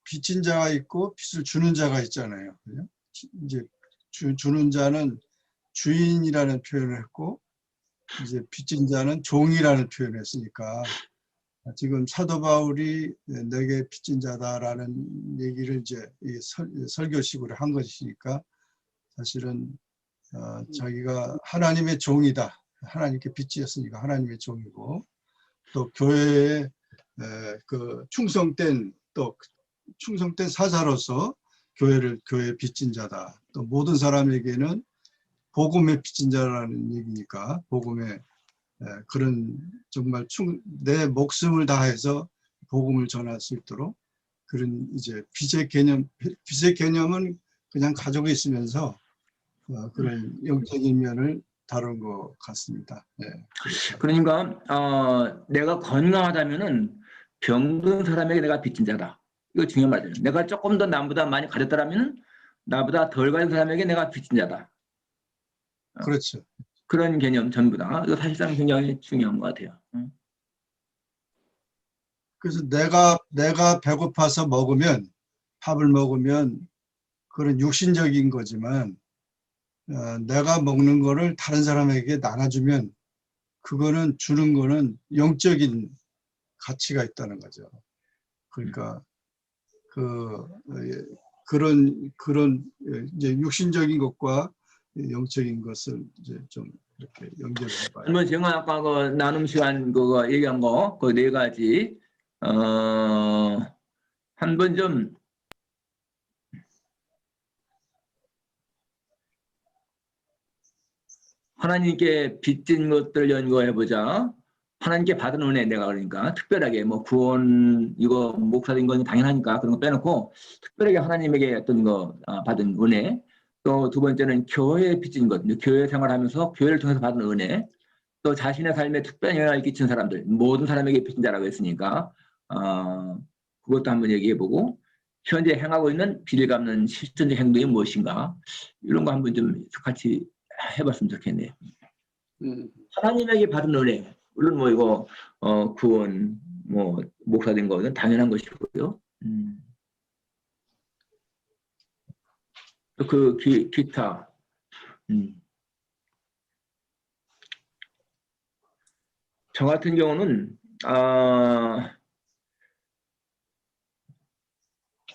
빚진 자가 있고 빚을 주는 자가 있잖아요. 그죠? 이제 주는 자는 주인이라는 표현을 했고 이제 빚진 자는 종이라는 표현을 했으니까 지금 사도 바울이 내게 빚진 자다라는 얘기를 이제 설교식으로 한 것이니까 사실은 자기가 하나님의 종이다. 하나님께 빚지었으니까 하나님의 종이고 또 교회에 그 충성된 사자로서 교회의 빚진 자다. 또 모든 사람에게는 복음의 빚진 자라는 얘기니까 복음의 그런 정말 내 목숨을 다해서 복음을 전할 수 있도록 그런 이제 빚의 개념은 그냥 가지고 있으면서 그런 영적인 면을 다룬 것 같습니다. 네. 그러니까 내가 건강하다면은 병든 사람에게 내가 빚진 자다. 이거 중요한 말이에요. 내가 조금 더 남보다 많이 가졌더라면 나보다 덜 가진 사람에게 내가 빚진 자다. 그렇죠. 그런 개념 전부 다. 이거 사실상 굉장히 중요한 것 같아요. 그래서 내가 배고파서 밥을 먹으면 그런 육신적인 거지만 내가 먹는 거를 다른 사람에게 나눠주면 그거는 주는 거는 영적인 가치가 있다는 거죠. 그러니까 그런 이제 육신적인 것과 영적인 것을 이제 좀 이렇게 연결을 해봐요. 한번 제가 아까 그 나눔 시간 그거 얘기한 거 그 네 가지 한번 좀 하나님께 빚진 것들 연구해 보자. 하나님께 받은 은혜 내가 그러니까 특별하게 뭐 구원 이거 목사된 건 당연하니까 그런 거 빼놓고 특별하게 하나님에게 어떤 거 받은 은혜 또 두 번째는 교회에 빚진 것 교회 생활하면서 교회를 통해서 받은 은혜 또 자신의 삶에 특별한 영향을 끼친 사람들 모든 사람에게 빚진 자라고 했으니까 그것도 한번 얘기해 보고 현재 행하고 있는 빚을 갚는 실천적 행동이 무엇인가 이런 거 한번 좀 같이 해봤으면 좋겠네요. 하나님에게 받은 은혜 물론 뭐 이거 구원 뭐 목사된 거는 당연한 것이고요. 그 기타 저 같은 경우는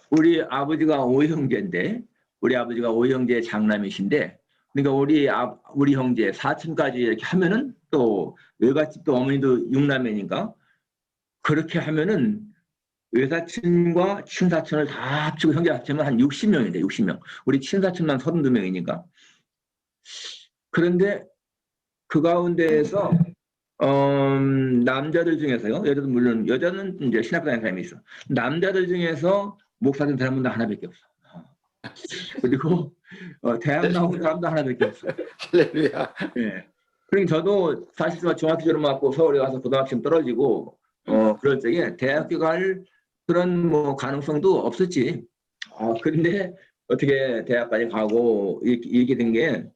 우리 아버지가 5형제인데 우리 아버지가 5형제 장남이신데 그러니까 우리 형제 사촌까지 이렇게 하면은 또 외갓집도 어머니도 6남매니까 그렇게 하면은 외사촌과 친사촌을 다 합치고 형제 합치면 한 60명인데 60명 우리 친사촌만 32명이니까 그런데 그 가운데에서 남자들 중에서요 여자도 물론 여자는 이제 신학교 다니는 사람이 있어 남자들 중에서 목사 된 사람은 하나밖에 없어 그리고 대학 나온 사람도 하나밖에 없어 할렐루야. 예. 그러니까 저도 사실상 중학교 졸업하고 서울에 가서 고등학교 떨어지고 그럴 적에 대학교 갈 그런 뭐 가능성도 없었지. 그런데 어떻게 대학까지 가고 이렇게 된 게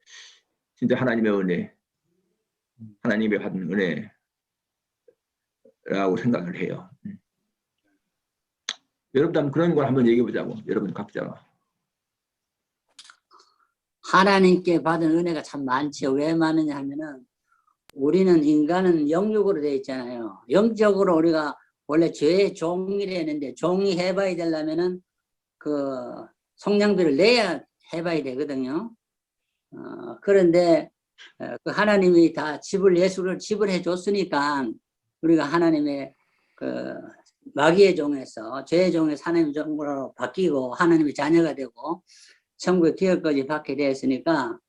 진짜 하나님의 은혜, 하나님의 받은 은혜라고 생각을 해요. 여러분도 한번 그런 걸 한번 얘기해 보자고. 여러분 각자가. 하나님께 받은 은혜가 참 많죠. 왜 많으냐 하면은 우리는 인간은 영육으로 되어 있잖아요. 영적으로 우리가 원래 죄의 종이라 했는데 종이 해봐야 되려면은 그 성냥비를 내야 해봐야 되거든요. 그런데 그 하나님이 다 예수를 지불해 줬으니까 우리가 하나님의 그 마귀의 종에서 죄의 종에서 하나님의 종으로 바뀌고 하나님의 자녀가 되고 천국의 기업까지 받게 되었으니까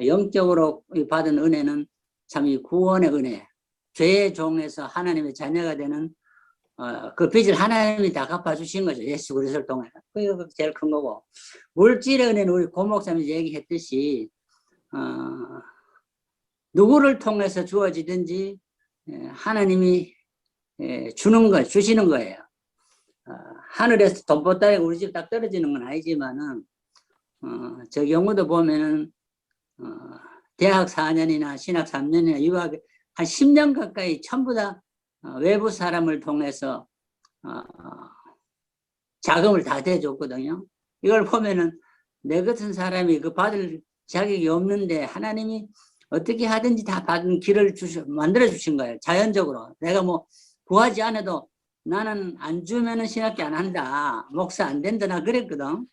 영적으로 받은 은혜는 참 이 구원의 은혜, 죄의 종에서 하나님의 자녀가 되는 그 빚을 하나님이 다 갚아주신 거죠. 예수 그리스도를 통해. 그게 제일 큰 거고. 물질의 은혜는 우리 고 목사님이 얘기했듯이 누구를 통해서 주어지든지 하나님이 주시는 거예요. 하늘에서 돈 보따리가 우리 집 딱 떨어지는 건 아니지만은 저 경우도 보면은 대학 4년이나 신학 3년이나 유학 한 10년 가까이 전부 다 외부 사람을 통해서 자금을 다 대줬거든요. 이걸 보면은 내 같은 사람이 그 받을 자격이 없는데 하나님이 어떻게 하든지 다 받은 길을 만들어 주신 거예요. 자연적으로. 내가 뭐 구하지 않아도 나는 안 주면은 신학교 안 한다. 목사 안 된다. 나 그랬거든.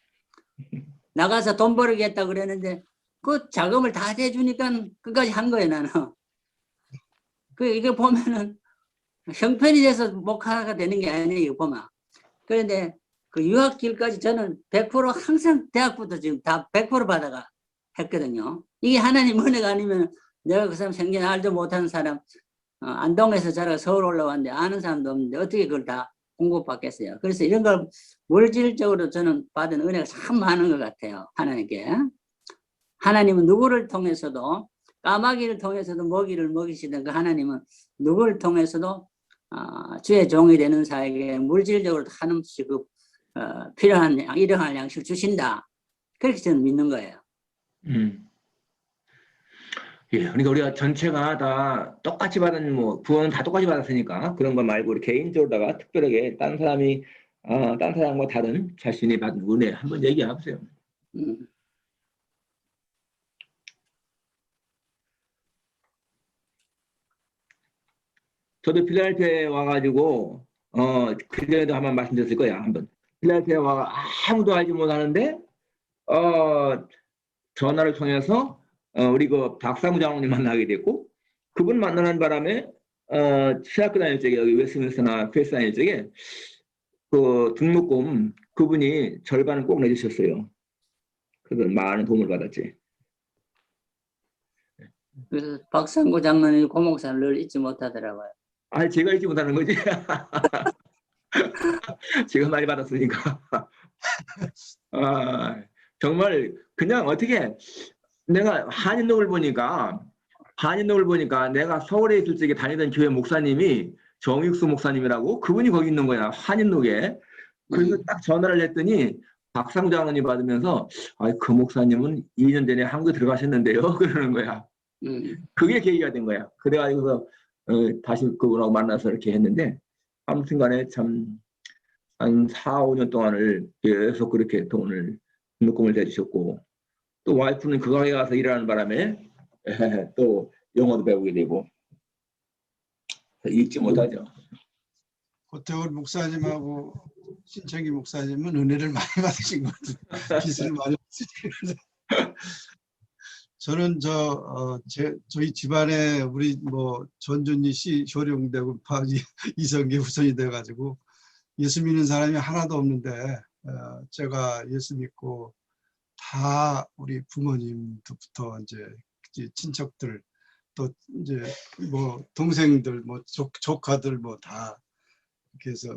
나가서 돈 벌겠다 그랬는데 그 자금을 다 대주니까 끝까지 한 거예요, 나는. 이게 보면은 형편이 돼서 목사가 되는 게 아니에요, 이거 보면. 그런데 그 유학길까지 저는 100% 항상 대학부터 지금 다 100% 받아가 했거든요. 이게 하나님 은혜가 아니면 내가 그 사람 생전 알도 못하는 사람 안동에서 자라가 서울 올라왔는데 아는 사람도 없는데 어떻게 그걸 다 공급받겠어요. 그래서 이런 걸 물질적으로 저는 받은 은혜가 참 많은 것 같아요. 하나님께. 하나님은 누구를 통해서도 까마귀를 통해서도 먹이를 먹이시던 그 하나님은 누구를 통해서도 주의 종이 되는 자에게 물질적으로 한없이 필요한 일용할 양식을 주신다. 그렇게 저는 믿는 거예요. 예, 그러니까 우리가 전체가 다 똑같이 받은 뭐 구원은 다 똑같이 받았으니까 그런 거 말고 우리 개인적으로다가 특별하게 딴 사람이 딴 사람과 다른 자신이 받은 은혜 한번 얘기해 보세요. 저도 필라델피아에 와가지고 그전에도 한번 말씀드렸을 거야. 한번 필라델피아에 와가 아무도 알지 못하는데 전화를 통해서 우리 그 박상무 장로님 만나게 됐고 그분 만나는 바람에 신학교 다닐 적에 여기 웨스트민스터나 퀘스트 다닐 적에 그 등록금 그분이 절반을 꼭 내주셨어요. 그래서 많은 도움을 받았지. 그래서 박상구 장로님 고목사를 늘 잊지 못하더라고요. 아, 제가 잊지 못하는 거지. 제가 많이 받았으니까. 정말 그냥 어떻게 내가 한인록을 보니까 내가 서울에 있을 적에 다니던 교회 목사님이 정육수 목사님이라고 그분이 거기 있는 거야. 한인록에. 그래서 딱 전화를 했더니 박상구 장로님 받으면서 그 목사님은 2년 전에 한국에 들어가셨는데요. 그러는 거야. 그게 계기가 된 거야. 그래가지고서 다시 그분하고 만나서 이렇게 했는데 아무튼 간에 참 한 4, 5년 동안을 계속 그렇게 돈을 등록금을 대주셨고 또 와이프는 그 가게 가서 일하는 바람에 또 영어도 배우게 되고 잊지 못하죠. 고태월 목사님하고 신청기 목사님은 은혜를 많이 받으신 것 같아요. 빚을 많이 받으신 저는 저희 집안에 우리 뭐 전준희 씨 효령되고 이성기 후손이 돼가지고 예수 믿는 사람이 하나도 없는데 제가 예수 믿고 다 우리 부모님부터 이제 친척들 또 이제 뭐 동생들 뭐 조카들 뭐 다 이렇게 해서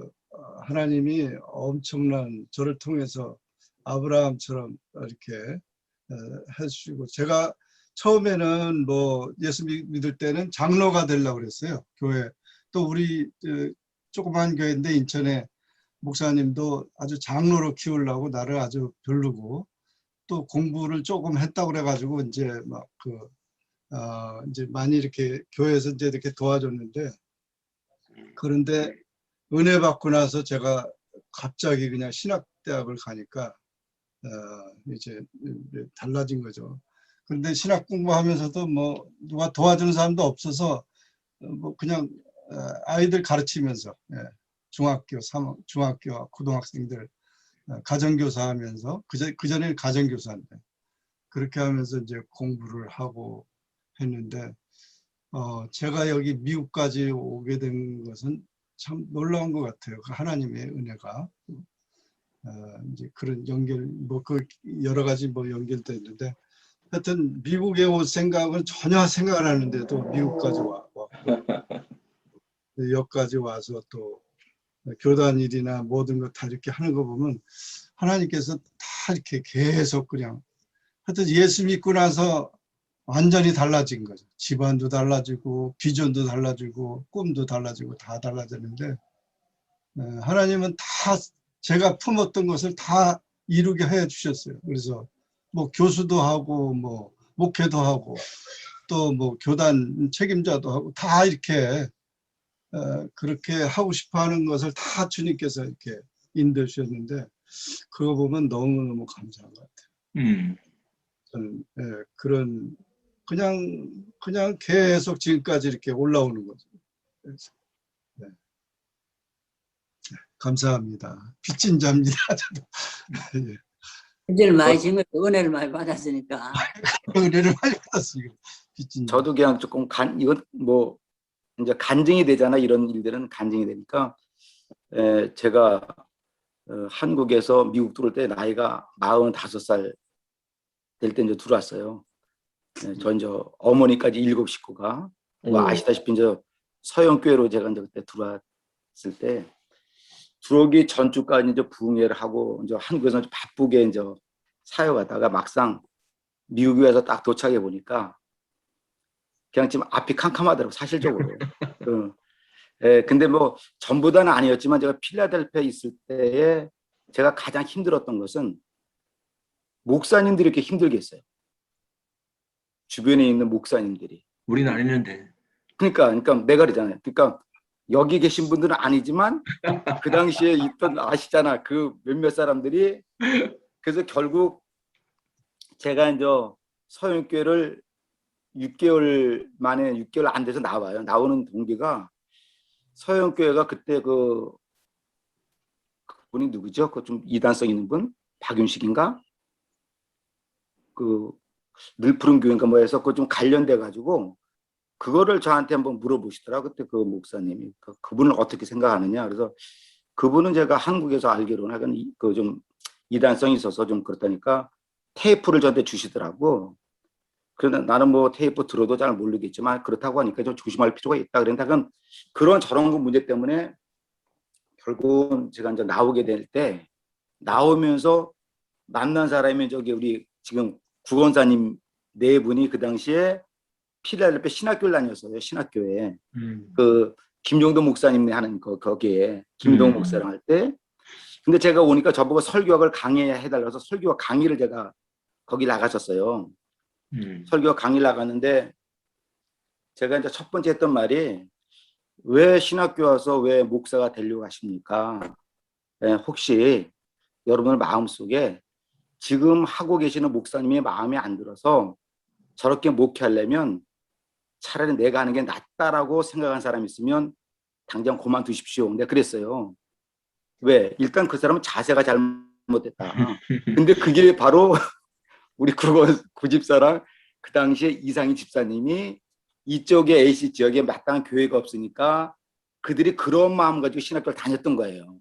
하나님이 엄청난 저를 통해서 아브라함처럼 이렇게 해주시고 제가 처음에는 뭐 예수 믿을 때는 장로가 되려고 그랬어요. 교회 또 우리 조그만 교회인데 인천에 목사님도 아주 장로로 키우려고 나를 아주 별르고 또 공부를 조금 했다고 그래가지고 이제 막 이제 많이 이렇게 교회에서 이제 이렇게 도와줬는데 그런데 은혜 받고 나서 제가 갑자기 그냥 신학대학을 가니까 이제 달라진 거죠. 그런데 신학 공부하면서도 뭐 누가 도와주는 사람도 없어서 뭐 그냥 아이들 가르치면서 중학교, 고등학생들 가정교사 하면서 그전에 가정교사인데 그렇게 하면서 이제 공부를 하고 했는데 제가 여기 미국까지 오게 된 것은 참 놀라운 것 같아요. 그 하나님의 은혜가 이제 그런 연결 뭐 그 여러 가지 뭐 연결도 있는데 하여튼 미국에 올 생각은 전혀 생각을 안 하는데도 미국까지 왔고 여기까지 와서 또 교단 일이나 모든 것 다 이렇게 하는 거 보면 하나님께서 다 이렇게 계속 그냥 하여튼 예수 믿고 나서 완전히 달라진 거죠. 집안도 달라지고 비전도 달라지고 꿈도 달라지고 다 달라졌는데 하나님은 다 제가 품었던 것을 다 이루게 해 주셨어요. 그래서 뭐 교수도 하고 뭐 목회도 하고 또 뭐 교단 책임자도 하고 다 이렇게 그렇게 하고 싶어 하는 것을 다 주님께서 이렇게 인도해 주셨는데 그거 보면 너무너무 감사한 것 같아요. 저는 그런 그냥 계속 지금까지 이렇게 올라오는 거죠. 그래서, 네. 감사합니다. 빚진 자입니다. 저도. 빚을 많이 지면 은혜를 많이 받았으니까. 은혜를 많이 받았어요. 빚진 자. 저도 그냥 조금 이건 뭐 이제 간증이 되잖아. 이런 일들은 간증이 되니까 제가 한국에서 미국 들어올 때 나이가 45살 될 때 이제 들어왔어요. 저 이제 어머니까지 7 식구가 뭐 아시다시피 이제 서영교회로 제가 이제 그때 들어왔을 때 들어오기 전주까지 이제 부흥회를 하고 이제 한국에서 바쁘게 이제 사역하다가 막상 미국에 와서 딱 도착해 보니까 그냥 지금 앞이 캄캄하더라고 사실적으로. 근데 뭐 전부 다는 아니었지만 제가 필라델피아에 있을 때에 제가 가장 힘들었던 것은 목사님들이 이렇게 힘들겠어요. 주변에 있는 목사님들이. 우리는 아니는데. 그러니까 내가 그러잖아요. 그러니까 여기 계신 분들은 아니지만 그 당시에 있던 아시잖아. 그 몇몇 사람들이. 그래서 결국 제가 이제 서영교회를 6개월 만에 6개월 안 돼서 나와요. 나오는 동기가 서영교회가 그때 그분이 누구죠? 그 좀 이단성 있는 분? 박윤식인가? 그 늘푸른 교회인가 뭐 해서 그 좀 관련돼 가지고 그거를 저한테 한번 물어보시더라. 그때 그 목사님이 그분을 어떻게 생각하느냐. 그래서 그분은 제가 한국에서 알기로는 하여간 그 좀 이단성이 있어서 좀 그렇다니까 테이프를 저한테 주시더라고. 그런데 나는 뭐 테이프 들어도 잘 모르겠지만 그렇다고 하니까 좀 조심할 필요가 있다. 그런데 하여간 그런 저런 거 문제 때문에 결국은 제가 이제 나오게 될 때 나오면서 만난 사람이 저기 우리 지금 구원사님 네 분이 그 당시에 필라델피아 신학교를 다녔어요. 신학교에. 그 김종도 목사님 하는 거기에 김동 목사랑 할 때. 근데 제가 오니까 저보고 설교학을 강의해달라서 설교학 강의를 제가 거기 나갔었어요. 설교 강의를 나갔는데 제가 이제 첫 번째 했던 말이 왜 신학교 와서 왜 목사가 되려고 하십니까? 혹시 여러분의 마음속에 지금 하고 계시는 목사님의 마음에 안 들어서 저렇게 목회하려면 차라리 내가 하는 게 낫다라고 생각한 사람이 있으면 당장 그만두십시오. 내가 그랬어요. 왜? 일단 그 사람은 자세가 잘못됐다. 근데 그게 바로 우리 구집사랑 그 당시에 이상희 집사님이 이쪽에 AC 지역에 마땅한 교회가 없으니까 그들이 그런 마음 가지고 신학교를 다녔던 거예요.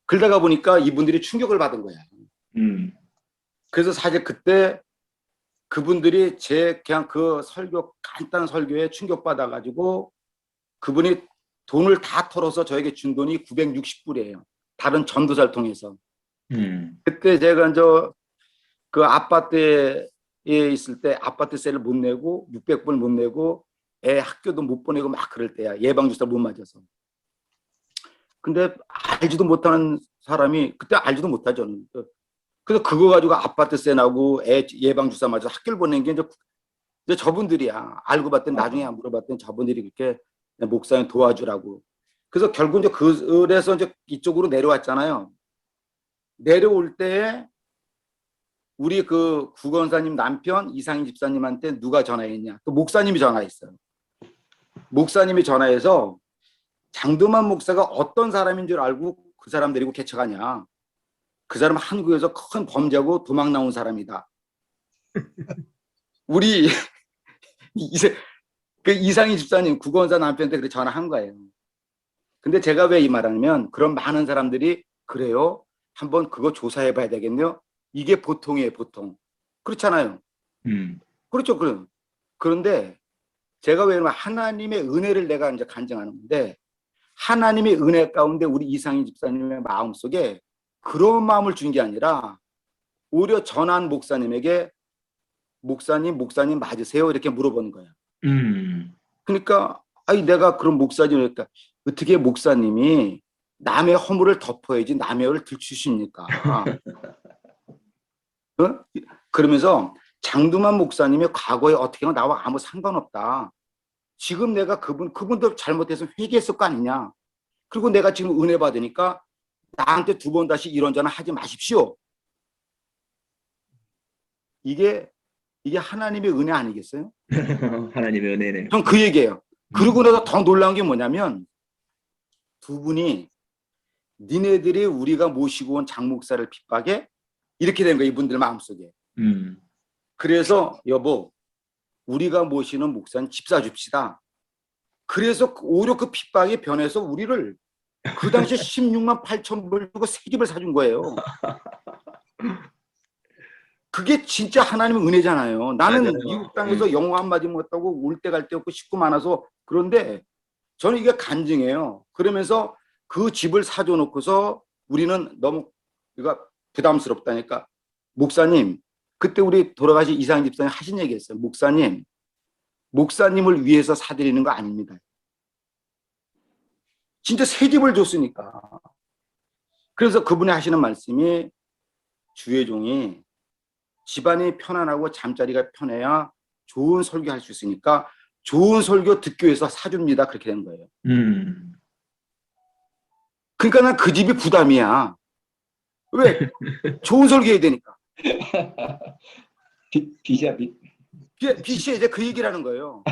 그러다가 보니까 이분들이 충격을 받은 거야. 그래서 사실 그때 그분들이 제 그냥 그 설교 간단한 설교에 충격받아가지고 그분이 돈을 다 털어서 저에게 준 돈이 960불이에요. 다른 전도사를 통해서. 그때 제가 이제 그 아파트에 있을 때 아파트세를 못 내고 600불 못 내고 애 학교도 못 보내고 막 그럴 때야. 예방주사 못 맞아서. 근데 알지도 못하는 사람이 그때 알지도 못하죠. 저는. 그래서 그거 가지고 아파트세 나고 애 예방주사 맞아서 학교를 보낸 게 이제 저분들이야. 알고 봤더니 나중에 물어봤더니 저분들이 그렇게 목사님 도와주라고. 그래서 결국 이제 그래서 이제 이쪽으로 내려왔잖아요. 내려올 때 우리 그 구건사님 남편 이상희 집사님한테 누가 전화했냐? 또 목사님이 전화했어요. 목사님이 전화해서 장도만 목사가 어떤 사람인 줄 알고 그 사람 데리고 개척하냐? 그 사람 한국에서 큰 범죄하고 도망 나온 사람이다. 우리 그 이상희 집사님 구건사 남편한테 그렇게 전화한 거예요. 근데 제가 왜 이 말하냐면 그런 많은 사람들이 그래요? 한번 그거 조사해 봐야 되겠네요. 이게 보통이에요, 보통. 그렇잖아요. 그렇죠. 그런데 제가 왜 하나님의 은혜를 내가 이제 간증하는 건데 하나님의 은혜 가운데 우리 이상희 집사님의 마음속에 그런 마음을 준 게 아니라 오히려 전한 목사님에게 목사님 맞으세요? 이렇게 물어보는 거예요. 그러니까 아니 내가 그런 목사님이니까 어떻게 목사님이 남의 허물을 덮어야지 남의 허를 들추십니까? 그러면서 장두만 목사님의 과거에 어떻게 하면 나와 아무 상관없다. 지금 내가 그분도 잘못해서 회개했을 거 아니냐. 그리고 내가 지금 은혜 받으니까 나한테 두 번 다시 이런 전화 하지 마십시오. 이게 하나님의 은혜 아니겠어요? 하나님의 은혜네. 전 그 얘기예요. 그러고 나서 더 놀라운 게 뭐냐면 두 분이 니네들이 우리가 모시고 온 장목사를 핍박해? 이렇게 된 거예요. 이분들 마음속에. 그래서 여보 우리가 모시는 목사는 집 사줍시다. 그래서 오히려 그 핍박이 변해서 우리를 그 당시에 16만 8천 불 주고 새 집을 사준 거예요. 그게 진짜 하나님의 은혜잖아요. 나는 맞아요. 미국 땅에서 영어 한마디 못하고 올 때 갈 데 없고 식구 많아서 그런데 저는 이게 간증이에요. 그러면서 그 집을 사줘 놓고서 우리는 너무 이거 부담스럽다니까 목사님 그때 우리 돌아가신 이상희 집사님 하신 얘기 했어요. 목사님을 위해서 사드리는 거 아닙니다. 진짜 새 집을 줬으니까. 그래서 그분이 하시는 말씀이 주의 종이 집안이 편안하고 잠자리가 편해야 좋은 설교할 수 있으니까 좋은 설교 듣기 위해서 사줍니다. 그렇게 된 거예요. 그러니까 난 그 집이 부담이야. 왜? 좋은 설교 해야 되니까. 빚이야, 빚. 빛이 이제 그 얘기를 하는 거예요.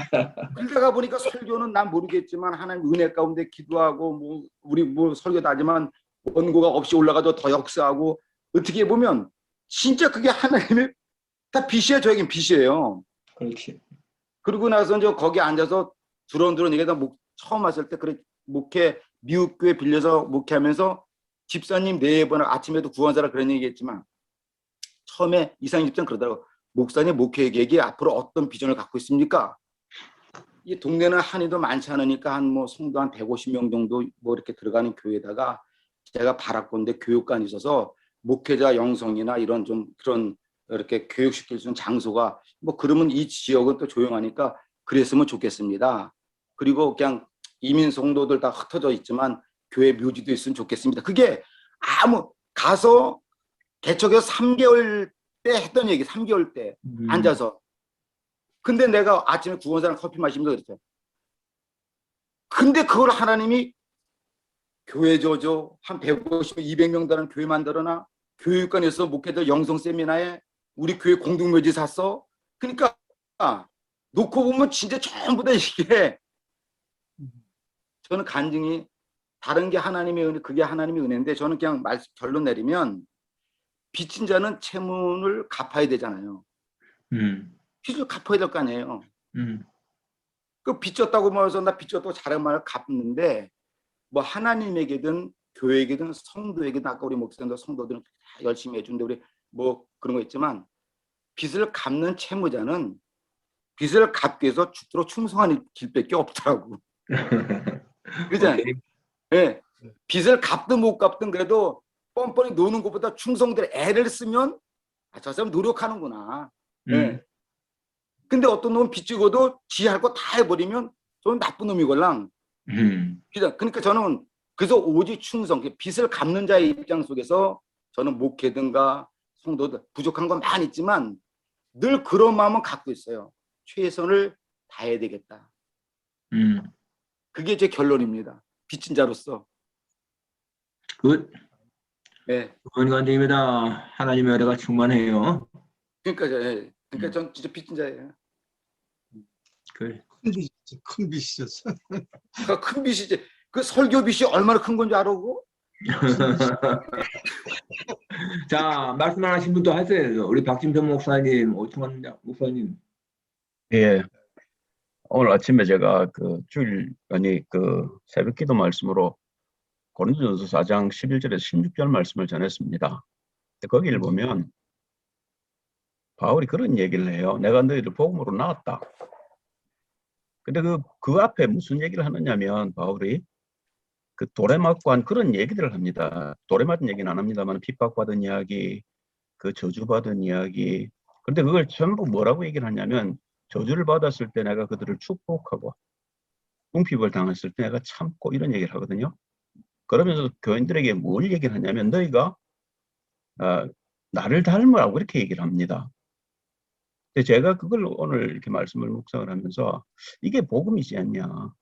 그러다가 보니까 설교는 난 모르겠지만 하나님 은혜 가운데 기도하고 뭐 우리 뭐 설교도 하지만 원고가 없이 올라가도 더 역사하고 어떻게 보면 진짜 그게 하나님의 다 빛이야. 저에겐 빛이에요. 그렇지. 그러고 나서 이제 거기 앉아서 두런두런 얘기하다 처음 왔을 때 그래 목회 미국 교회 빌려서 목회하면서 집사님 4번 아침에도 구원사라 그런 얘기했지만 처음에 이상희 집사님 그러더라고. 목사님 목회 계획이 앞으로 어떤 비전을 갖고 있습니까? 이 동네는 한의도 많지 않으니까 한 뭐 성도 한 150명 정도 뭐 이렇게 들어가는 교회에다가 제가 바랐건데 교육관이 있어서 목회자 영성이나 이런 좀 그런 이렇게 교육시킬 수 있는 장소가 뭐 그러면 이 지역은 또 조용하니까 그랬으면 좋겠습니다. 그리고 그냥 이민 성도들 다 흩어져 있지만 교회 묘지도 있으면 좋겠습니다. 그게 아무 가서 개척해서 3개월 때 했던 얘기 3개월 때 앉아서 근데 내가 아침에 구원사랑 커피 마시면서 그랬어요. 근데 그걸 하나님이 교회 저저 한 150, 200명 되는 교회 만들어놔 교육관에서 목회자 영성 세미나에 우리 교회 공동묘지 샀어. 그러니까 놓고 보면 진짜 전부 다 이게 저는 간증이 다른 게 하나님의 은혜 그게 하나님의 은혜인데 저는 그냥 결론 내리면 빚진 자는 채무를 갚아야 되잖아요. 빚을 갚아야 될 거 아니에요. 그 빚졌다고 말해서 나 빚졌다고 잘한 말을 갚는데 뭐 하나님에게든 교회에게든 성도에게든 아까 우리 목사님도 성도들은 다 열심히 해주는데 우리 뭐 그런 거 있지만 빚을 갚는 채무자는 빚을 갚기 위해서 죽도록 충성하는 길밖에 없더라고. 그잖아요. 네. 빚을 갚든 못 갚든 그래도 뻔뻔히 노는 것보다 충성들 애를 쓰면 저 사람 노력하는구나. 네. 근데 어떤 놈은 빚 지고도 지 할 거 다 해버리면 저는 나쁜 놈이걸랑. 그러니까 저는 그래서 오직 충성, 빚을 갚는 자의 입장 속에서 저는 목회든가 성도들 부족한 건 많이 있지만 늘 그런 마음은 갖고 있어요. 최선을 다해야 되겠다. 그게 제 결론입니다. 빚진 자로서. 굿. 네. 건강입니다. 하나님의 은혜가 충만해요. 그러니까 전 진짜 빚진 자예요. 그래. 큰 빚이었어. 큰 빚이지. 그 설교 빚이 얼마나 큰 건지 알고? 자, 말씀하신 분도 하세요. 우리 박진평 목사님, 오충환 목사님. 예. 오늘 아침에 제가 그 주일 아니 그 새벽기도 말씀으로 고린도전서 4장 11절에서 16절 말씀을 전했습니다. 거기를 보면 바울이 그런 얘기를 해요. 내가 너희를 복음으로 낳았다. 근데 그 앞에 무슨 얘기를 하느냐면 바울이 그 돌에 맞고 한 그런 얘기들을 합니다. 돌에 맞은 얘기는 안 합니다만 핍박받은 이야기, 그 저주받은 이야기. 근데 그걸 전부 뭐라고 얘기를 하냐면 저주를 받았을 때 내가 그들을 축복하고 궁핍을 당했을 때 내가 참고 이런 얘기를 하거든요. 그러면서 교인들에게 뭘 얘기를 하냐면 너희가 나를 닮으라고 이렇게 얘기를 합니다. 근데 제가 그걸 오늘 이렇게 말씀을 묵상을 하면서 이게 복음이지 않냐.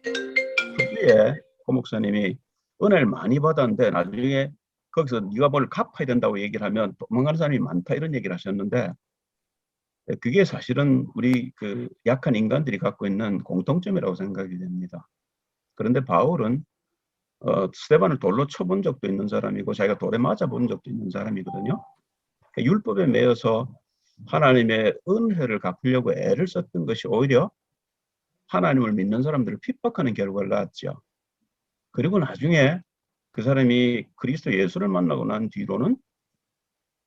그뒤에 고 목사님이 은혜를 많이 받았는데 나중에 거기서 네가 뭘 갚아야 된다고 얘기를 하면 도망가는 사람이 많다 이런 얘기를 하셨는데 그게 사실은 우리 그 약한 인간들이 갖고 있는 공통점이라고 생각이 됩니다. 그런데 바울은 스데반을 돌로 쳐본 적도 있는 사람이고 자기가 돌에 맞아 본 적도 있는 사람이거든요. 율법에 매여서 하나님의 은혜를 갚으려고 애를 썼던 것이 오히려 하나님을 믿는 사람들을 핍박하는 결과를 낳았죠. 그리고 나중에 그 사람이 그리스도 예수를 만나고 난 뒤로는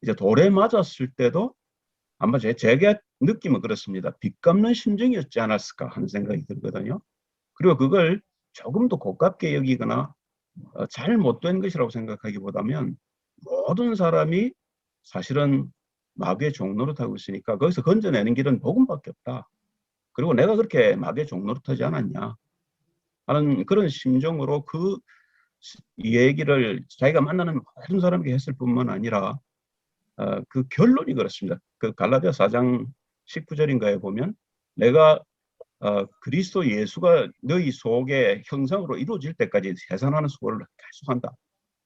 이제 돌에 맞았을 때도 아마 제게 느낌은 그렇습니다. 빚 갚는 심정이었지 않았을까 하는 생각이 들거든요. 그리고 그걸 조금 더 고깝게 여기거나 잘못된 것이라고 생각하기보다는 모든 사람이 사실은 마귀의 종노릇하고 있으니까 거기서 건져내는 길은 복음밖에 없다. 그리고 내가 그렇게 마귀의 종노릇하지 않았냐 하는 그런 심정으로 이 얘기를 자기가 만나는 모든 사람에게 했을 뿐만 아니라 그 결론이 그렇습니다. 그 갈라디아 4장 19절인가에 보면 내가 그리스도 예수가 너희 속에 형상으로 이루어질 때까지 해산하는 수고를 계속한다.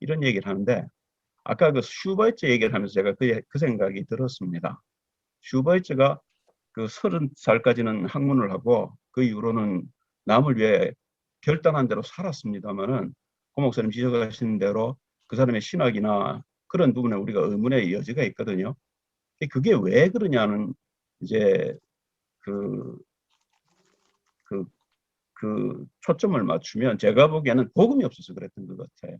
이런 얘기를 하는데 아까 그 슈바이처 얘기를 하면서 제가 그 생각이 들었습니다. 슈바이처가 그 30살까지는 학문을 하고 그 이후로는 남을 위해 결단한 대로 살았습니다만은 고 목사님 지적하신 대로 그 사람의 신학이나 그런 부분에 우리가 의문의 여지가 있거든요. 그게 왜 그러냐는 이제 그 초점을 맞추면 제가 보기에는 복음이 없어서 그랬던 것 같아요.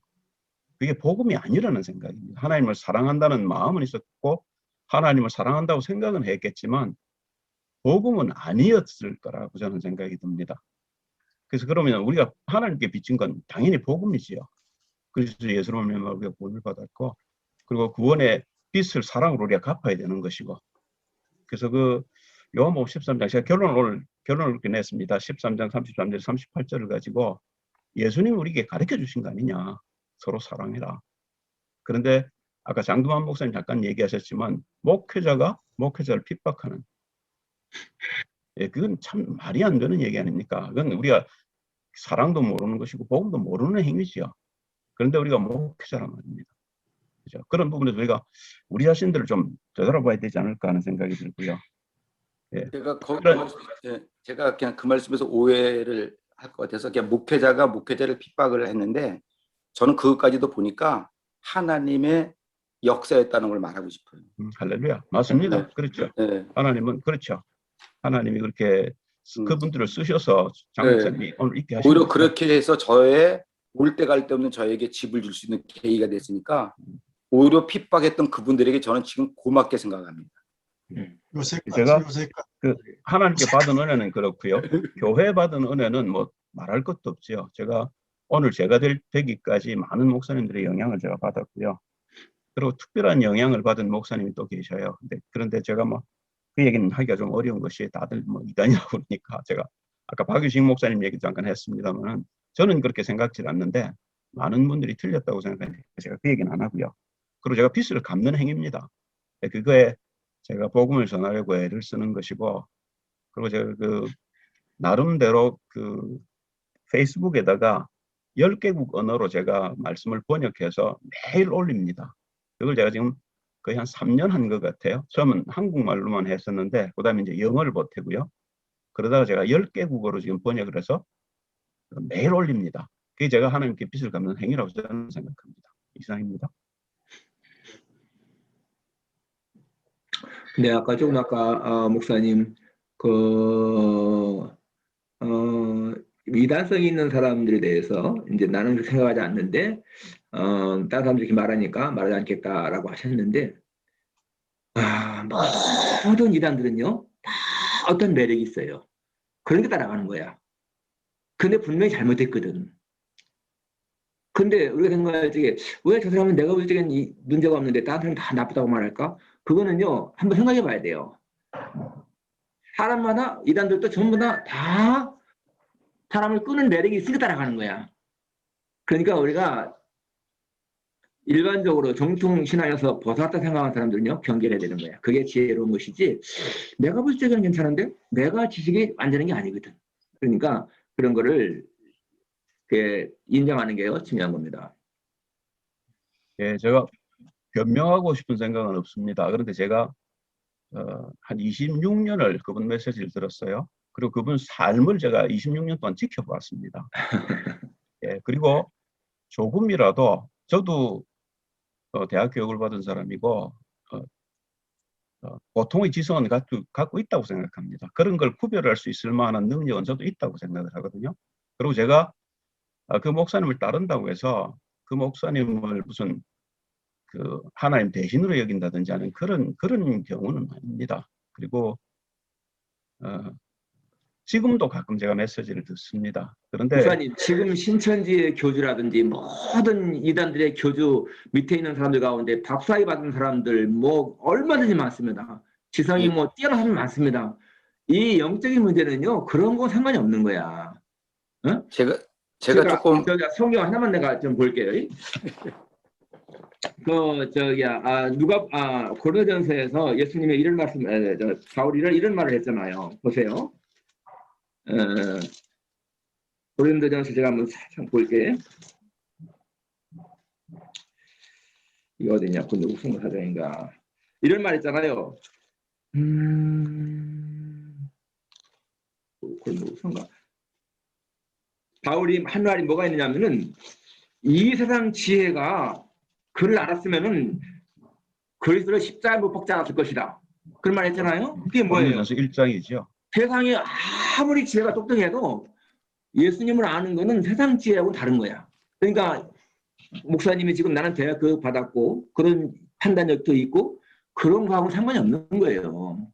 그게 복음이 아니라는 생각입니다. 하나님을 사랑한다는 마음은 있었고 하나님을 사랑한다고 생각은 했겠지만 복음은 아니었을 거라고 저는 생각이 듭니다. 그래서 그러면 우리가 하나님께 빚진 건 당연히 복음이지요. 그래서 예수로 말미암아 우리가 구원을 받았고 그리고 구원의 빚을 사랑으로 우리가 갚아야 되는 것이고 그래서 그 요한복음 13장 제가 결론을 이렇게 냈습니다. 13장 33절 38절을 가지고 예수님이 우리에게 가르쳐 주신 거 아니냐. 서로 사랑해라. 그런데 아까 장두만 목사님 잠깐 얘기하셨지만 목회자가 목회자를 핍박하는 그건 참 말이 안 되는 얘기 아닙니까? 그건 우리가 사랑도 모르는 것이고 복음도 모르는 행위지요. 그런데 우리가 목회자란 말입니다. 그죠? 그런 부분에서 우리가 우리 자신들을 좀 되돌아봐야 되지 않을까 하는 생각이 들고요. 예. 제가 그냥 그 말씀에서 오해를 할 것 같아서 그냥 목회자가 목회자를 핍박을 했는데 저는 그것까지도 보니까 하나님의 역사였다는 걸 말하고 싶어요. 할렐루야. 맞습니다. 네. 그렇죠. 네. 하나님은 그렇죠. 하나님이 그렇게 그분들을 쓰셔서 장 네. 목사님이 오늘 있게 하신 오히려 거죠. 그렇게 해서 저의 올 때 갈 데 없는 저에게 집을 줄 수 있는 계기가 됐으니까 오히려 핍박했던 그분들에게 저는 지금 고맙게 생각합니다. 제가 요새까지. 하나님께 받은 은혜는 그렇고요. 교회 받은 은혜는 뭐 말할 것도 없지요. 제가 오늘 제가 되기까지 많은 목사님들의 영향을 제가 받았고요. 그리고 특별한 영향을 받은 목사님이 또 계셔요. 그런데 제가 뭐 그 얘기는 하기가 좀 어려운 것이 다들 뭐 이단이라고 그러니까 제가 아까 박유식 목사님 얘기 잠깐 했습니다만 저는 그렇게 생각지 않는데 많은 분들이 틀렸다고 생각하니까 제가 그 얘기는 안 하고요. 그리고 제가 빚을 갚는 행위입니다. 그거에 제가 복음을 전하려고 애를 쓰는 것이고 그리고 제가 그 나름대로 그 페이스북에다가 10개국 언어로 제가 말씀을 번역해서 매일 올립니다. 그걸 제가 지금 거의 한 3년 한 것 같아요. 처음은 한국말로만 했었는데 그다음에 이제 영어를 보태고요. 그러다가 제가 10개국어로 지금 번역을 해서 매일 올립니다. 그게 제가 하나님께 빚을 갚는 행위라고 저는 생각합니다. 이상입니다. 네, 아까 목사님 이단성이 있는 사람들에 대해서 이제 나는 그렇게 생각하지 않는데 다른 사람들이 말하니까 말하지 않겠다라고 하셨는데 모든 이단들은요 다 어떤 매력이 있어요. 그런 게 따라가는 거야. 근데 분명히 잘못했거든. 근데 우리가 생각할 적에 왜 저 사람은 내가 볼 적엔 문제가 없는데 다른 사람은 다 나쁘다고 말할까? 그거는요 한번 생각해 봐야 돼요. 사람마다 이단들도 전부 다 사람을 끄는 매력이 있으니까 따라가는 거야. 그러니까 우리가 일반적으로 정통 신앙에서 벗어났다 생각하는 사람들은요 경계해야 되는 거야. 그게 지혜로운 것이지 내가 볼 적에는 괜찮은데 내가 지식이 완전한 게 아니거든. 그러니까 그런 거를 인정하는 게 중요한 겁니다. 예, 제가 변명하고 싶은 생각은 없습니다. 그런데 제가 한 26년을 그분 메시지를 들었어요. 그리고 그분 삶을 제가 26년 동안 지켜봤습니다. 예, 그리고 조금이라도 저도 대학 교육을 받은 사람이고 보통의 지성은 갖고 있다고 생각합니다. 그런 걸 구별할 수 있을 만한 능력은 저도 있다고 생각을 하거든요. 그리고 제가 그 목사님을 따른다고 해서 그 목사님을 무슨 그 하나님 대신으로 여긴다든지 하는 그런 경우는 아닙니다. 그리고 지금도 가끔 제가 메시지를 듣습니다. 그런데 목사님, 지금 신천지의 교주라든지 모든 이단들의 교주 밑에 있는 사람들 가운데 박사위 받은 사람들 뭐 얼마든지 많습니다. 지성이 뭐 뛰어난 사람이 많습니다. 이 영적인 문제는요, 그런 거 상관이 없는 거야. 어? 제가 조금 저기 성경 하나만 내가 좀 볼게요. 고린도전서에서 예수님이 이런 말씀, 바울이 이런 말을 했잖아요. 보세요. 고린도전서 제가 한번 살짝 볼게. 이거 어디냐? 근데 우승 사정인가? 이런 말 있잖아요. 우승가. 바울이 한 말이 뭐가 있느냐면은 이 세상 지혜가 그를 알았으면은 그리스도를 십자가에 못 박지 않았을 것이다. 그런 말 했잖아요. 그게 뭐예요? 고린도전서 1장이죠. 세상에 아무리 지혜가 똑똑해도 예수님을 아는 거는 세상 지혜하고 다른 거야. 그러니까 목사님이 지금 나는 대학 교육 받았고 그런 판단력도 있고 그런 거하고 상관이 없는 거예요.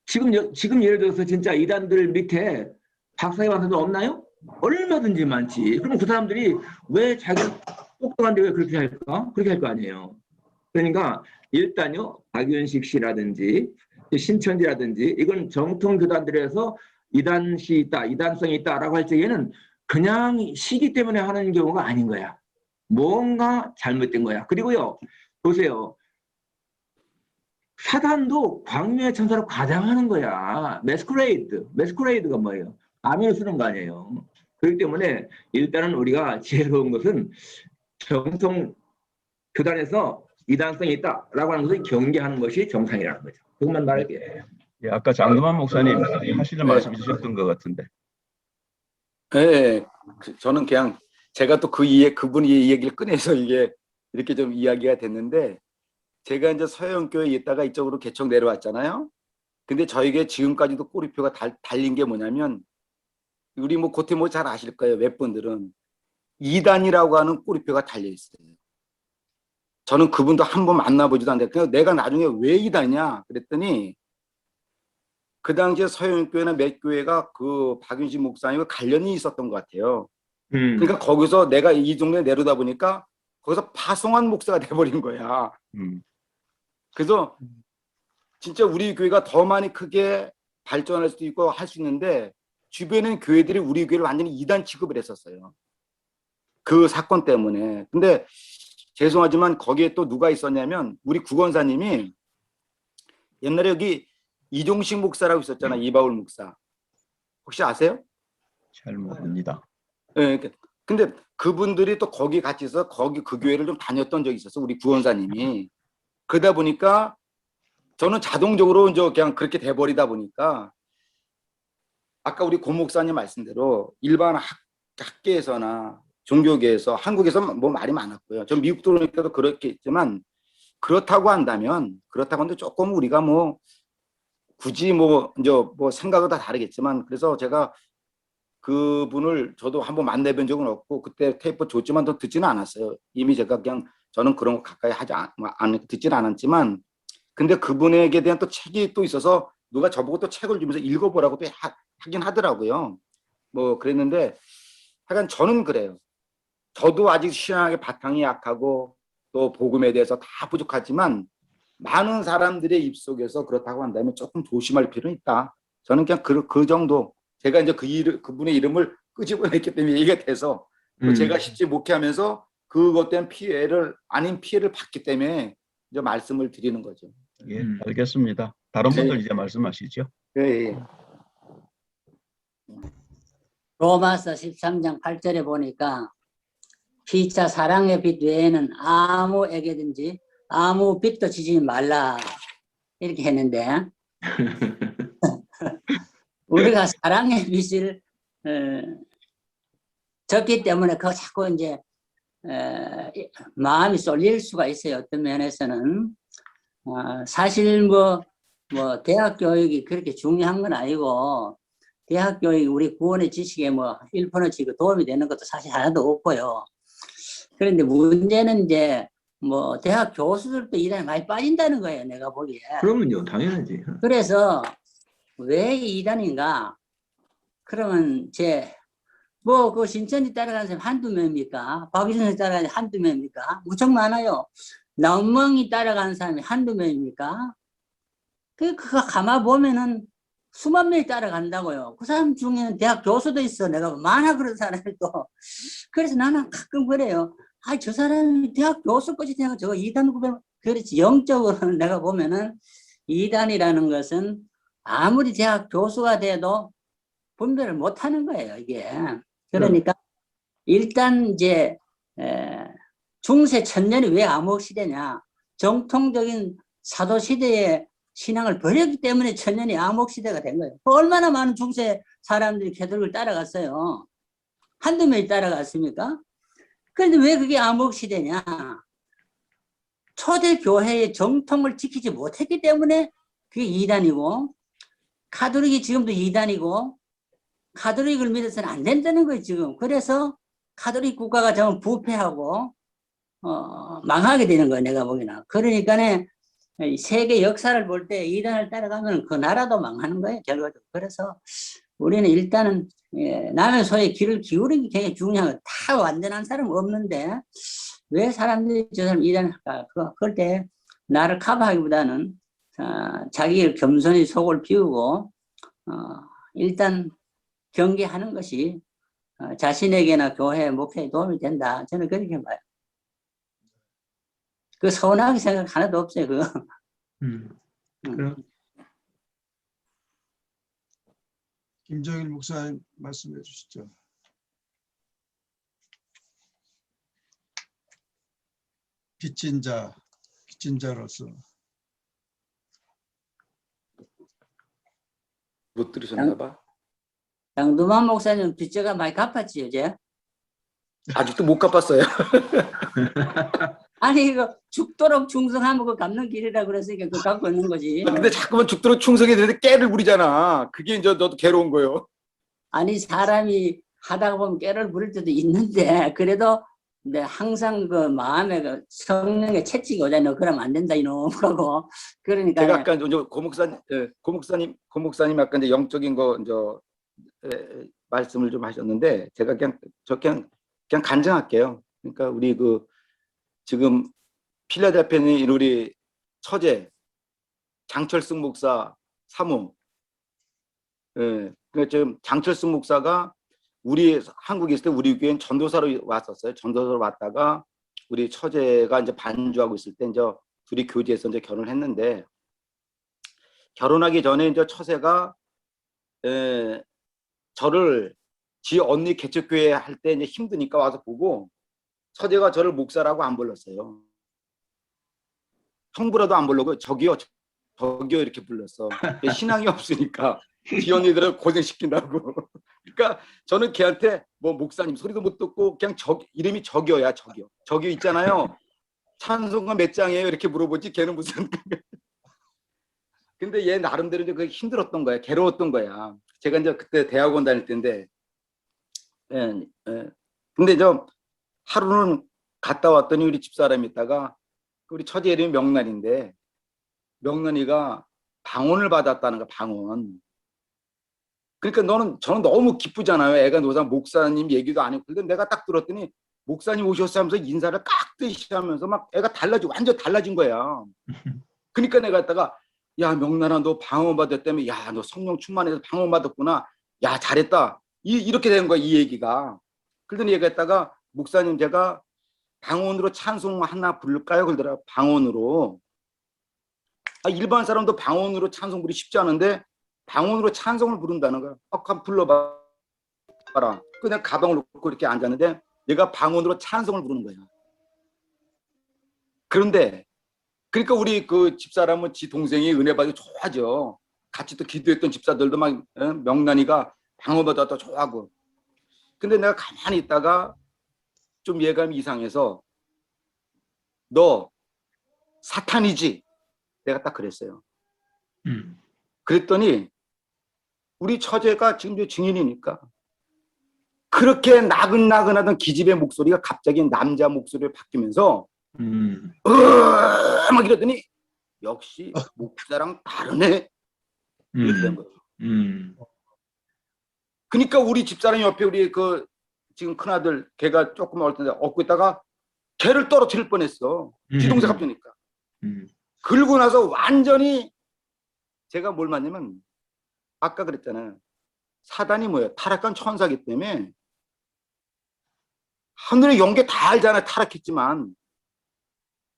지금 예를 들어서 진짜 이단들 밑에 박사의 반사도 없나요? 얼마든지 많지. 그럼 그 사람들이 왜 자기 똑똑한데 왜 그렇게 할까? 그렇게 할 거 아니에요. 그러니까 일단요, 박윤식 씨라든지 신천지라든지 이건 정통 교단들에서 이단시 있다, 이단성이 있다라고 할 적에는 그냥 시기 때문에 하는 경우가 아닌 거야. 뭔가 잘못된 거야. 그리고요, 보세요. 사단도 광명의 천사로 과장하는 거야. 메스쿠레이드가 뭐예요? 암을 쓰는 거 아니에요. 그렇기 때문에 일단은 우리가 지혜로운 것은 정통 교단에서 이단성이 있다라고 하는 것을 경계하는 것이 정상이라는 거죠. 그것만 말할게요. 예, 아까 장금환 목사님 하시는 네. 말씀 있으셨던 것 같은데. 네, 저는 그냥 제가 또 그분이 이 얘기를 꺼내서 이게 이렇게 좀 이야기가 됐는데 제가 이제 서영교회에 있다가 이쪽으로 개척 내려왔잖아요. 근데 저에게 지금까지도 꼬리표가 달린 게 뭐냐면 우리 뭐 고태 뭐 잘 아실 거예요. 웹분들은 이단이라고 하는 꼬리표가 달려 있어요. 저는 그분도 한 번 만나보지도 않는데 그냥 내가 나중에 왜 이단이냐 그랬더니 그 당시에 서영교회나 몇 교회가 그 박윤식 목사님과 관련이 있었던 것 같아요. 그러니까 거기서 내가 이 동네에 내려다 보니까 거기서 파송한 목사가 돼버린 거야. 그래서 진짜 우리 교회가 더 많이 크게 발전할 수도 있고 할 수 있는데 주변에 교회들이 우리 교회를 완전히 이단 취급을 했었어요. 그 사건 때문에. 근데 죄송하지만 거기에 또 누가 있었냐면 우리 구건사님이 옛날에 여기 이종식 목사라고 있었잖아요. 이바울 목사. 혹시 아세요? 잘 모릅니다. 네, 근데 그분들이 또 거기 같이 있어서 거기 그 교회를 좀 다녔던 적이 있었어. 우리 구원사님이. 그러다 보니까 저는 자동적으로 이제 그냥 그렇게 돼버리다 보니까 아까 우리 고 목사님 말씀대로 일반 학계에서나 종교계에서 한국에서 뭐 말이 많았고요. 전 미국 들어오니까도 그렇겠지만 그렇다고 한다면 조금 우리가 뭐 굳이 뭐 이제 뭐 생각은 다 다르겠지만 그래서 제가 그분을 저도 한번 만나본 적은 없고 그때 테이프 줬지만 더 듣지는 않았어요. 이미 제가 그냥 저는 그런 거 가까이 듣지는 않았지만 근데 그분에게 대한 또 책이 또 있어서 누가 저보고 또 책을 주면서 읽어보라고 또 하긴 하더라고요. 뭐 그랬는데 하여간 저는 그래요. 저도 아직 신앙의 바탕이 약하고 또 복음에 대해서 다 부족하지만 많은 사람들의 입속에서 그렇다고 한다면 조금 조심할 필요는 있다. 저는 그냥 그 정도. 제가 이제 그분의 이름을 끄집어냈기 때문에 얘기가 돼서 또 제가 실제 목회하면서 그것 때문에 피해를 받기 때문에 이제 말씀을 드리는 거죠. 예, 알겠습니다. 다른 분들 이제 말씀하시죠. 예. 로마서 13장 8절에 보니까 피차 사랑의 빛 외에는 아무에게든지 아무 빛도 지지 말라 이렇게 했는데 우리가 사랑의 빛을 졌기 때문에 그거 자꾸 이제 마음이 쏠릴 수가 있어요. 어떤 면에서는 사실 뭐 대학 교육이 그렇게 중요한 건 아니고 대학 교육이 우리 구원의 지식에 뭐 1%씩 도움이 되는 것도 사실 하나도 없고요. 그런데 문제는 이제 뭐 대학 교수들도 이단에 많이 빠진다는 거예요. 내가 보기에. 그러면요, 당연하지. 그래서 왜 이단인가? 그러면 그 신천지 따라가는 사람이 한두 명입니까? 박유선 따라가는 사람이 한두 명입니까? 무척 많아요. 나무멍이 따라가는 사람이 한두 명입니까? 그거 가만 보면은 수만 명이 따라간다고요. 그 사람 중에는 대학 교수도 있어. 내가 많아 그런 사람이 또. 그래서 나는 가끔 그래요. 저 사람이 대학 교수까지 되면 저거 2단 구별, 그렇지. 영적으로는 내가 보면은 2단이라는 것은 아무리 대학 교수가 돼도 분별을 못 하는 거예요, 이게. 그러니까 일단 이제 중세 천년이 왜 암흑시대냐. 정통적인 사도시대의 신앙을 버렸기 때문에 천년이 암흑시대가 된 거예요. 얼마나 많은 중세 사람들이 개독을 따라갔어요. 한두 명이 따라갔습니까? 그런데 왜 그게 암흑시대냐. 초대교회의 정통을 지키지 못했기 때문에 그게 2단이고, 가톨릭이 지금도 2단이고, 가톨릭을 믿어서는 안 된다는 거예요, 지금. 그래서 가톨릭 국가가 좀 부패하고, 망하게 되는 거예요, 내가 보기에는. 그러니까 세계 역사를 볼 때 2단을 따라가면 그 나라도 망하는 거예요, 결과적으로. 그래서 우리는 일단은, 남의 소에 귀를 기울이는 게 굉장히 중요한 거예요. 다 완전한 사람은 없는데, 왜 사람들이 저 사람 2단을 할까? 그럴 때 나를 커버하기보다는 자기 겸손히 속을 비우고, 일단 경계하는 것이 자신에게나 교회, 목회에 도움이 된다. 저는 그렇게 봐요. 그 서운하게 생각 하나도 없어요, 그거. 그럼 김정일 목사님 말씀해 주시죠. 빚진 자로서. 못 들으셨나 봐. 양두만 목사님 빚져가 많이 갚았지, 이제? 아직도 못 갚았어요. 아니, 이거 죽도록 충성하면 그거 갚는 길이라 그랬으니까 그거 갖고 있는 거지. 근데 자꾸만 죽도록 충성이 되는데 깨를 부리잖아. 그게 이제 너도 괴로운 거예요. 아니, 사람이 하다가 보면 깨를 부릴 때도 있는데, 그래도 항상 그 마음에 그 성령의 채찍이 오잖아요. 그러면 안 된다, 이놈하고. 그러니까. 제가 아까 이제 고 목사님 아까 이제 영적인 거 이제 말씀을 좀 하셨는데, 제가 그냥 간증할게요. 그러니까 우리 지금 필라델피아에 있는 우리 처제 장철승 목사 사모, 그러니까 지금 장철승 목사가 우리 한국에 있을 때 우리 교회엔 전도사로 왔었어요. 전도사로 왔다가 우리 처제가 이제 반주하고 있을 때 이제 둘이 교제해서 이제 결혼을 했는데, 결혼하기 전에 이제 처제가 저를 지 언니 개척교회 할 때 이제 힘드니까 와서 보고, 처제가 저를 목사라고 안 불렀어요. 형부라도 안 부르고 저기요 이렇게 불렀어. 신앙이 없으니까 지 언니들을 고생시킨다고. 그러니까 저는 걔한테 뭐 목사님 소리도 못 듣고 그냥 이름이 저기요. 저기요 있잖아요. 찬송가 몇 장이에요? 이렇게 물어보지 걔는 무슨. 근데 얘 나름대로 이제 그게 힘들었던 거야. 괴로웠던 거야. 제가 이제 그때 대학원 다닐 때인데, 근데 저 하루는 갔다 왔더니 우리 집사람이 있다가, 우리 처제 이름이 명란인데 명란이가 방언을 받았다는 거야. 방언. 그러니까 저는 너무 기쁘잖아요. 애가 노상 목사님 얘기도 안 했고. 근데 내가 딱 들었더니 목사님 오셨어 하면서 인사를 깍듯이 하면서 막 애가 완전 달라진 거야. 그러니까 내가 했다가, 야 명란아 너 방언 받았다며. 야 너 성령 충만해서 방언 받았구나. 야 잘했다. 이렇게 된 거야 이 얘기가. 그러더니 얘가 했다가, 목사님 제가 방언으로 찬송 하나 부를까요? 그러더라. 방언으로. 일반 사람도 방언으로 찬송 부르기 쉽지 않은데 방언으로 찬송을 부른다는 거야. 한번 불러봐라. 그 내가 가방을 놓고 이렇게 앉았는데 얘가 방언으로 찬송을 부르는 거야. 그런데 그러니까 우리 그 집사람은 지 동생이 은혜 받고 좋아하죠. 같이 또 기도했던 집사들도 막 명란이가 방언 받았다 좋아하고. 근데 내가 가만히 있다가 좀 예감이 이상해서, 너 사탄이지? 내가 딱 그랬어요. 그랬더니 우리 처제가 지금 증인이니까 그렇게 나긋나긋하던 기집애 목소리가 갑자기 남자 목소리로 바뀌면서 막 이러더니 역시 목사랑 다르네. 이렇게 된 거예요. 그러니까 우리 집사람 옆에 우리 그 지금 큰아들 걔가 조금 어릴 때 업고 있다가 걔를 떨어뜨릴 뻔했어. 기동사 갑자니까. 그러고 나서 완전히 제가 뭘 맞냐면 아까 그랬잖아요. 사단이 뭐예요? 타락한 천사기 때문에 하늘의 영계 다 알잖아요. 타락했지만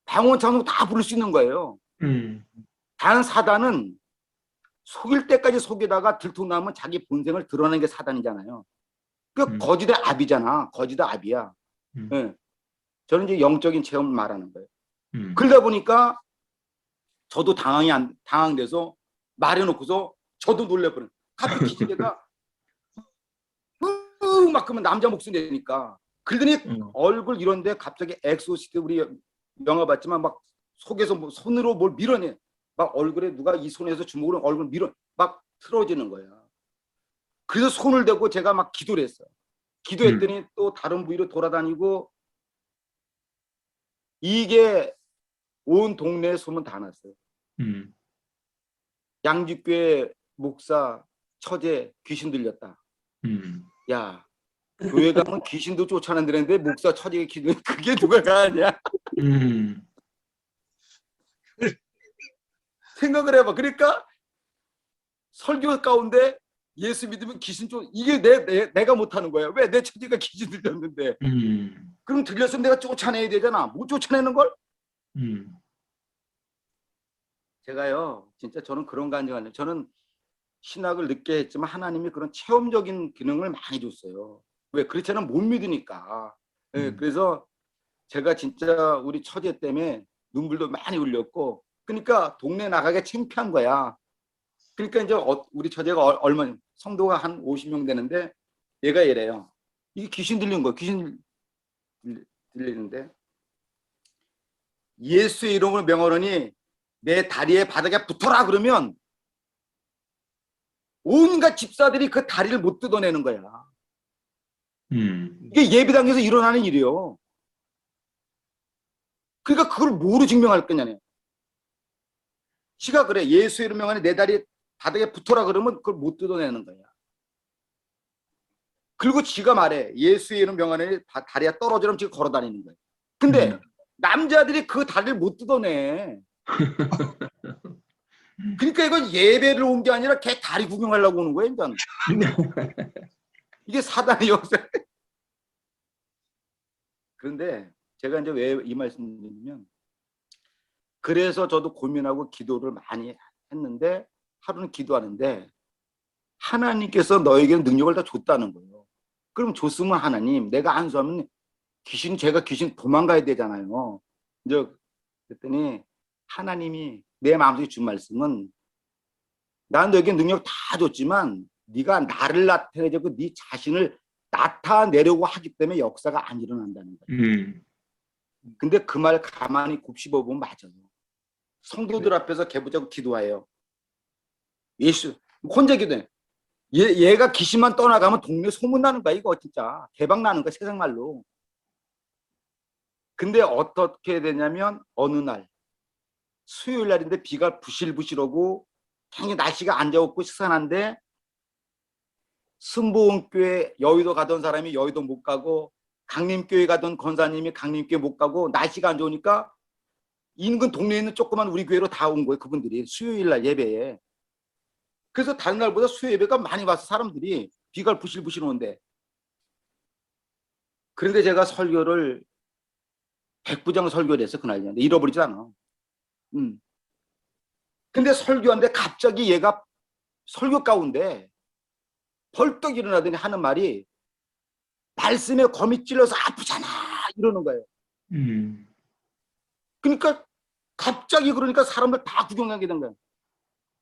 방언 찬송 다 부를 수 있는 거예요. 단 사단은 속일 때까지 속이다가 들통나면 자기 본성을 드러내는 게 사단이잖아요. 그 거지대 압이잖아. 거지대 압이야. 네. 저는 이제 영적인 체험을 말하는 거예요. 그러다 보니까 저도 당황돼서 말해놓고서 저도 놀래버려. 갑자기 기지개가 막 그러면 남자 목소리 내니까 그러더니 얼굴 이런데 갑자기 엑소시트 우리 영화 봤지만 막 속에서 뭐 손으로 뭘 밀어내. 막 얼굴에 누가 이 손에서 주먹으로 얼굴 밀어 막 틀어지는 거야. 그래서 손을 대고 제가 막 기도를 했어요. 기도했더니 또 다른 부위로 돌아다니고 이게 온 동네에 소문 다 났어요. 양주교회 목사 처제 귀신 들렸다. 야, 교회 가면 귀신도 쫓아낸다는데 목사 처제가 귀신 그게 누가 가냐? 생각을 해봐. 그러니까 설교 가운데 예수 믿으면 귀신 이게 내가 못하는 거야. 왜 내 처제가 귀신 들렸는데? 그럼 들렸으면 내가 쫓아내야 되잖아. 못 쫓아내는 걸? 제가요, 진짜 저는 그런 간증을 해요. 저는 신학을 늦게 했지만 하나님이 그런 체험적인 기능을 많이 줬어요. 왜? 그렇지 않으면 못 믿으니까. 네, 그래서 제가 진짜 우리 처제 때문에 눈물도 많이 흘렸고, 그러니까 동네 나가게 창피한 거야. 그러니까 이제 우리 처제가 얼마 성도가 한 50명 되는데 얘가 이래요. 이게 귀신 들린 거야. 귀신 들리는데 예수의 이름을 명하노니 내 다리에 바닥에 붙어라 그러면 온갖 집사들이 그 다리를 못 뜯어내는 거야. 이게 예배당에서 일어나는 일이에요. 그러니까 그걸 뭐로 증명할 거냐네. 지가 그래. 예수의 이름 명하니 내 다리에 바닥에 붙어라 그러면 그걸 못 뜯어내는 거야. 그리고 지가 말해. 예수의 이름 명하니 다리가 떨어지면 지가 걸어다니는 거야. 근데 남자들이 그 다리를 못 뜯어내. 그러니까 이건 예배를 온 게 아니라 걔 다리 구경하려고 오는 거야, 일단. 이게 사단의 역사. 그런데 제가 이제 왜 이 말씀을 드리냐면, 그래서 저도 고민하고 기도를 많이 했는데, 하루는 기도하는데, 하나님께서 너에게는 능력을 다 줬다는 거예요. 그럼 줬으면 하나님, 내가 안수하면 제가 귀신 도망가야 되잖아요. 이제 그랬더니 하나님이 내 마음속에 준 말씀은 난 너에게 능력 다 줬지만 네가 나를 나타내고 네 자신을 나타내려고 하기 때문에 역사가 안 일어난다는 거예요. 근데 그 말 가만히 곱씹어 보면 맞아요. 성도들 앞에서 개부자고 기도해요. 예수 혼자 기도해. 얘가 귀신만 떠나가면 동네 소문나는 거야. 이거 진짜 대박 나는 거야, 세상 말로. 근데 어떻게 되냐면 어느 날 수요일 날인데 비가 부실부실하고 굉장히 날씨가 안 좋고 시산한데 승보원교회 여의도 가던 사람이 여의도 못 가고 강림교회 가던 권사님이 강림교회 못 가고 날씨가 안 좋으니까 인근 동네에 있는 조그만 우리 교회로 다 온 거예요. 그분들이 수요일 날 예배에. 그래서 다른 날보다 수요 예배가 많이 와서 사람들이 비가 부실부실 오는데, 그런데 제가 설교를 백부장 설교를 했어. 그날 잃어버리지 않아. 근데 설교하는데 갑자기 얘가 설교 가운데 벌떡 일어나더니 하는 말이 말씀에 거미 찔러서 아프잖아 이러는 거예요. 그러니까 갑자기 그러니까 사람들 다 구경하게 된 거예요.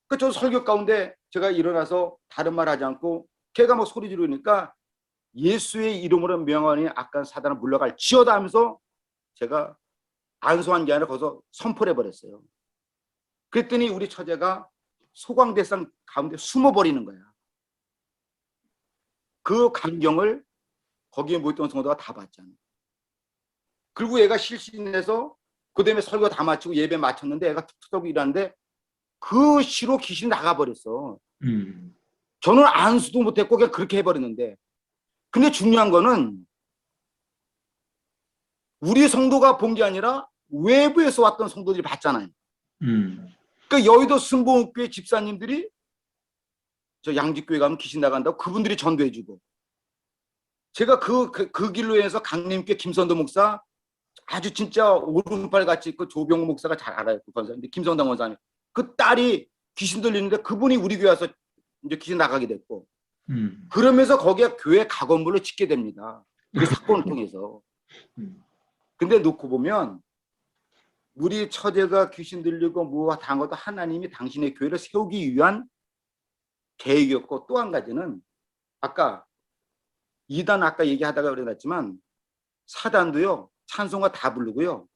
그러니까 저 설교 가운데 제가 일어나서 다른 말 하지 않고 걔가 막 소리 지르니까 예수의 이름으로 명하니 악한 사단을 물러갈 지어다 하면서 제가 안수한 게 아니라 거기서 선포를 해버렸어요. 그랬더니 우리 처제가 소광대상 가운데 숨어버리는 거야. 그 감경을 거기에 모였던 성도가 다 봤잖아. 그리고 얘가 실신해서 그 다음에 설교 다 마치고 예배 마쳤는데 애가 툭툭 하고 일하는데 그 시로 귀신이 나가버렸어. 저는 안수도 못했고 그냥 그렇게 해버렸는데, 근데 중요한 거는 우리 성도가 본 게 아니라 외부에서 왔던 성도들이 봤잖아요. 그러니까 여의도 순복음교회 집사님들이 저 양지교회 가면 귀신 나간다고 그분들이 전도해주고, 제가 그 길로 해서 강림교회 김선도 목사, 아주 진짜 오른팔 같이 있고 조병호 목사가 잘 알아요. 그 권사인데 김성당 원사님, 그 딸이 귀신 들리는데 그분이 우리 교회 와서 이제 귀신 나가게 됐고, 그러면서 거기에 교회 각원물을 짓게 됩니다. 그 사건을 통해서. 근데 놓고 보면 우리 처제가 귀신 들리고 뭐와 다 한 것도 하나님이 당신의 교회를 세우기 위한 계획이었고, 또 한 가지는 아까 이단 아까 얘기하다가 그래놨지만 사단도요 찬송가 다 부르고요,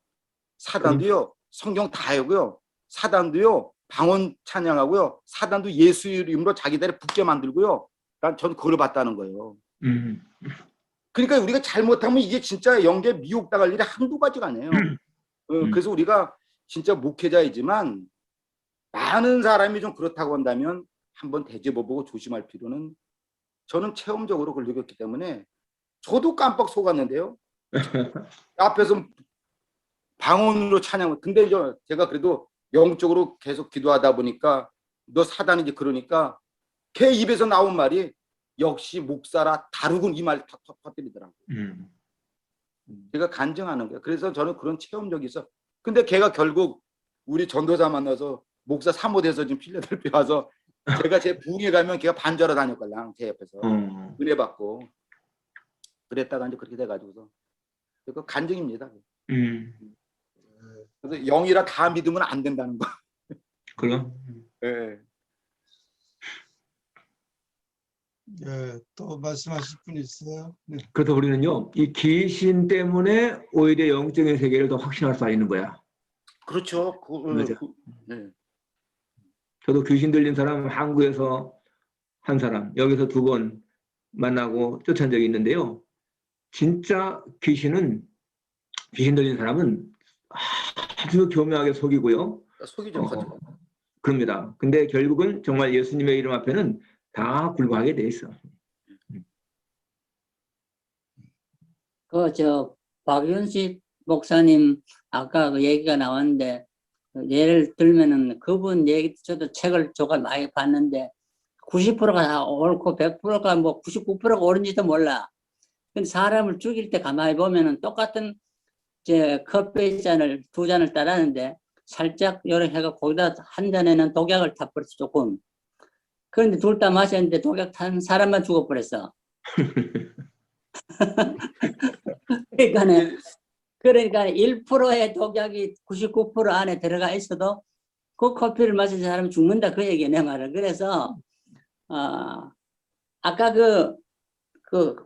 사단도요 성경 다 외우고요, 사단도요 방언 찬양하고요, 사단도 예수 이름으로 자기들을 붙게 만들고요. 전 그걸 봤다는 거예요. 그러니까 우리가 잘못하면 이게 진짜 영계 미혹당할 일이 한두 가지가 아니에요. 그래서 우리가 진짜 목회자이지만 많은 사람이 좀 그렇다고 한다면 한번 되짚어보고 조심할 필요는, 저는 체험적으로 그걸 느꼈기 때문에 저도 깜빡 속았는데요. 앞에서 방언으로 찬양, 근데 제가 그래도 영적으로 계속 기도하다 보니까 너 사단이지, 그러니까 걔 입에서 나온 말이 역시 목사라 다르군, 이 말 터뜨리더라고요. 제가 간증하는 거예요. 그래서 저는 그런 체험적이 있어. 근데 걔가 결국 우리 전도사 만나서 목사 사모돼서 지금 필라델피아 와서 제가 제 부흥회 가면 걔가 반주하러 다녔걸랑 제 옆에서 은혜 받고 그랬다가 이제 그렇게 돼가지고서 그 간증입니다. 그래서 영이라 다 믿으면 안 된다는 거. 그럼 네. 예, 또 말씀하실 분 있어요? 네. 그래서 우리는요 이 귀신 때문에 오히려 영적인 세계를 더 확신할 수 있는 거야. 그렇죠. 맞아. 네. 저도 귀신 들린 사람 한국에서 한 사람, 여기서 2번 만나고 쫓아온 적이 있는데요. 진짜 귀신 들린 사람은 아주 교묘하게 속이고요. 속이죠. 그럽니다. 근데 결국은 정말 예수님의 이름 앞에는 다 굴복하게 돼 있어. 박윤식 목사님 아까 그 얘기가 나왔는데, 예를 들면은 그분 얘기, 저도 책을 조금 많이 봤는데 90%가 다 옳고 100%가 뭐 99%가 옳은지도 몰라. 근데 사람을 죽일 때 가만히 보면은 똑같은 이제 커피 잔을 2잔을 따랐는데 살짝 요렇게 해가 거기다 한 잔에는 독약을 타버렸어, 조금. 그런데 둘 다 마셨는데 독약 탄 사람만 죽어버렸어. 그러니까 1%의 독약이 99% 안에 들어가 있어도 그 커피를 마신 사람은 죽는다, 그 얘기야, 내 말은. 그래서 아까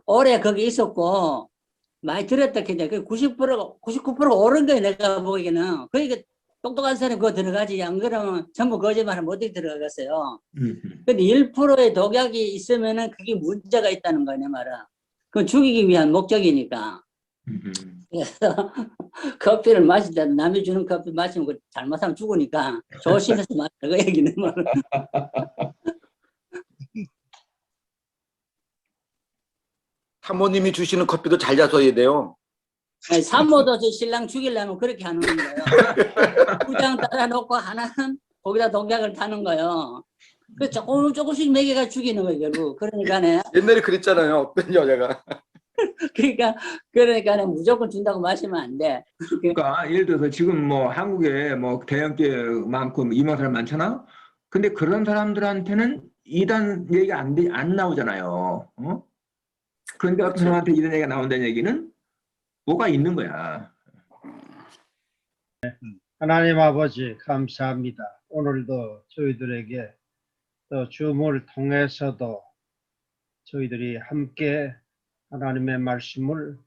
올해 거기 있었고 많이 들었다 했는데 그 90%가 99%가 옳은 거야, 내가 보기에는. 그러니까 똑똑한 사람이 그거 들어가지, 안 그러면 전부 거짓말하면 어떻게 들어가겠어요. 근데 1%의 독약이 있으면은 그게 문제가 있다는 거야, 내 말은. 그건 죽이기 위한 목적이니까. 그래서 커피를 마실 때 남이 주는 커피 마시면 그 잘못하면 죽으니까 조심해서 마시라, 그 얘기는. 사모님이 주시는 커피도 잘 자서야 돼요. 산모도 저 신랑 죽이려면 그렇게 하는 거예요. 2장 따라 놓고 하나는 거기다 독약을 타는 거예요. 그 조금씩 먹여가 죽이는 거예요, 결국. 그러니까네. 옛날에 그랬잖아요. 어떤 여자가. 그러니까 무조건 준다고 마시면 안 돼. 그러니까 예를 들어서 지금 뭐 한국에 뭐 대형교회 많고 이만 사람 많잖아. 근데 그런 사람들한테는 이단 얘기가 안 나오잖아요. 그런데 어떤 사람한테 이런 얘기가 나온다는 얘기는 뭐가 있는 거야. 하나님 아버지 감사합니다. 오늘도 저희들에게 또 줌을 통해서도 저희들이 함께 하나님의 말씀을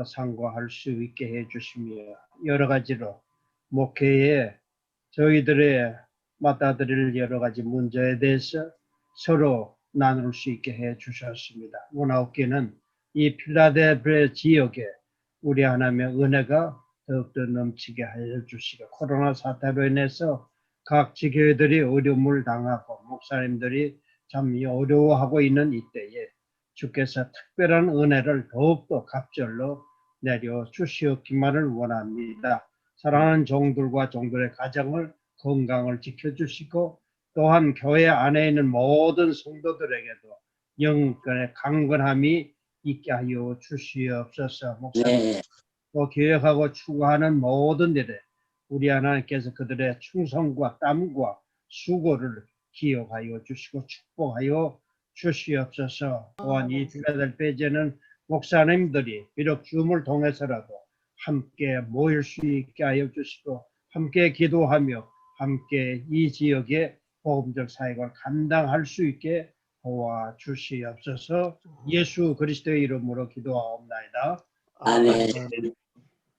상고할 수 있게 해주시며 여러 가지로 목회에 저희들의 맞닥뜨릴 여러 가지 문제에 대해서 서로 나눌 수 있게 해주셨습니다. 원하옵기는 이 필라델피아 지역에 우리 하나님의 은혜가 더욱더 넘치게 하여 주시고, 코로나 사태로 인해서 각 지교회들이 어려움을 당하고 목사님들이 참 어려워하고 있는 이때에 주께서 특별한 은혜를 더욱더 갑절로 내려 주시옵기만을 원합니다. 사랑하는 종들과 종들의 가정을 건강을 지켜주시고 또한 교회 안에 있는 모든 성도들에게도 영권의 강건함이 있게 하여 주시옵소서. 목사님, 네. 또 계획하고 추구하는 모든 일에 우리 하나님께서 그들의 충성과 땀과 수고를 기억하여 주시고 축복하여 주시옵소서. 또한 이 필라델피아에는 목사님들이 비록 줌을 통해서라도 함께 모일 수 있게 하여 주시고 함께 기도하며 함께 이 지역의 복음적 사역을 감당할 수 있게 도와주시옵소서. 예수 그리스도의 이름으로 기도하옵나이다. 아멘.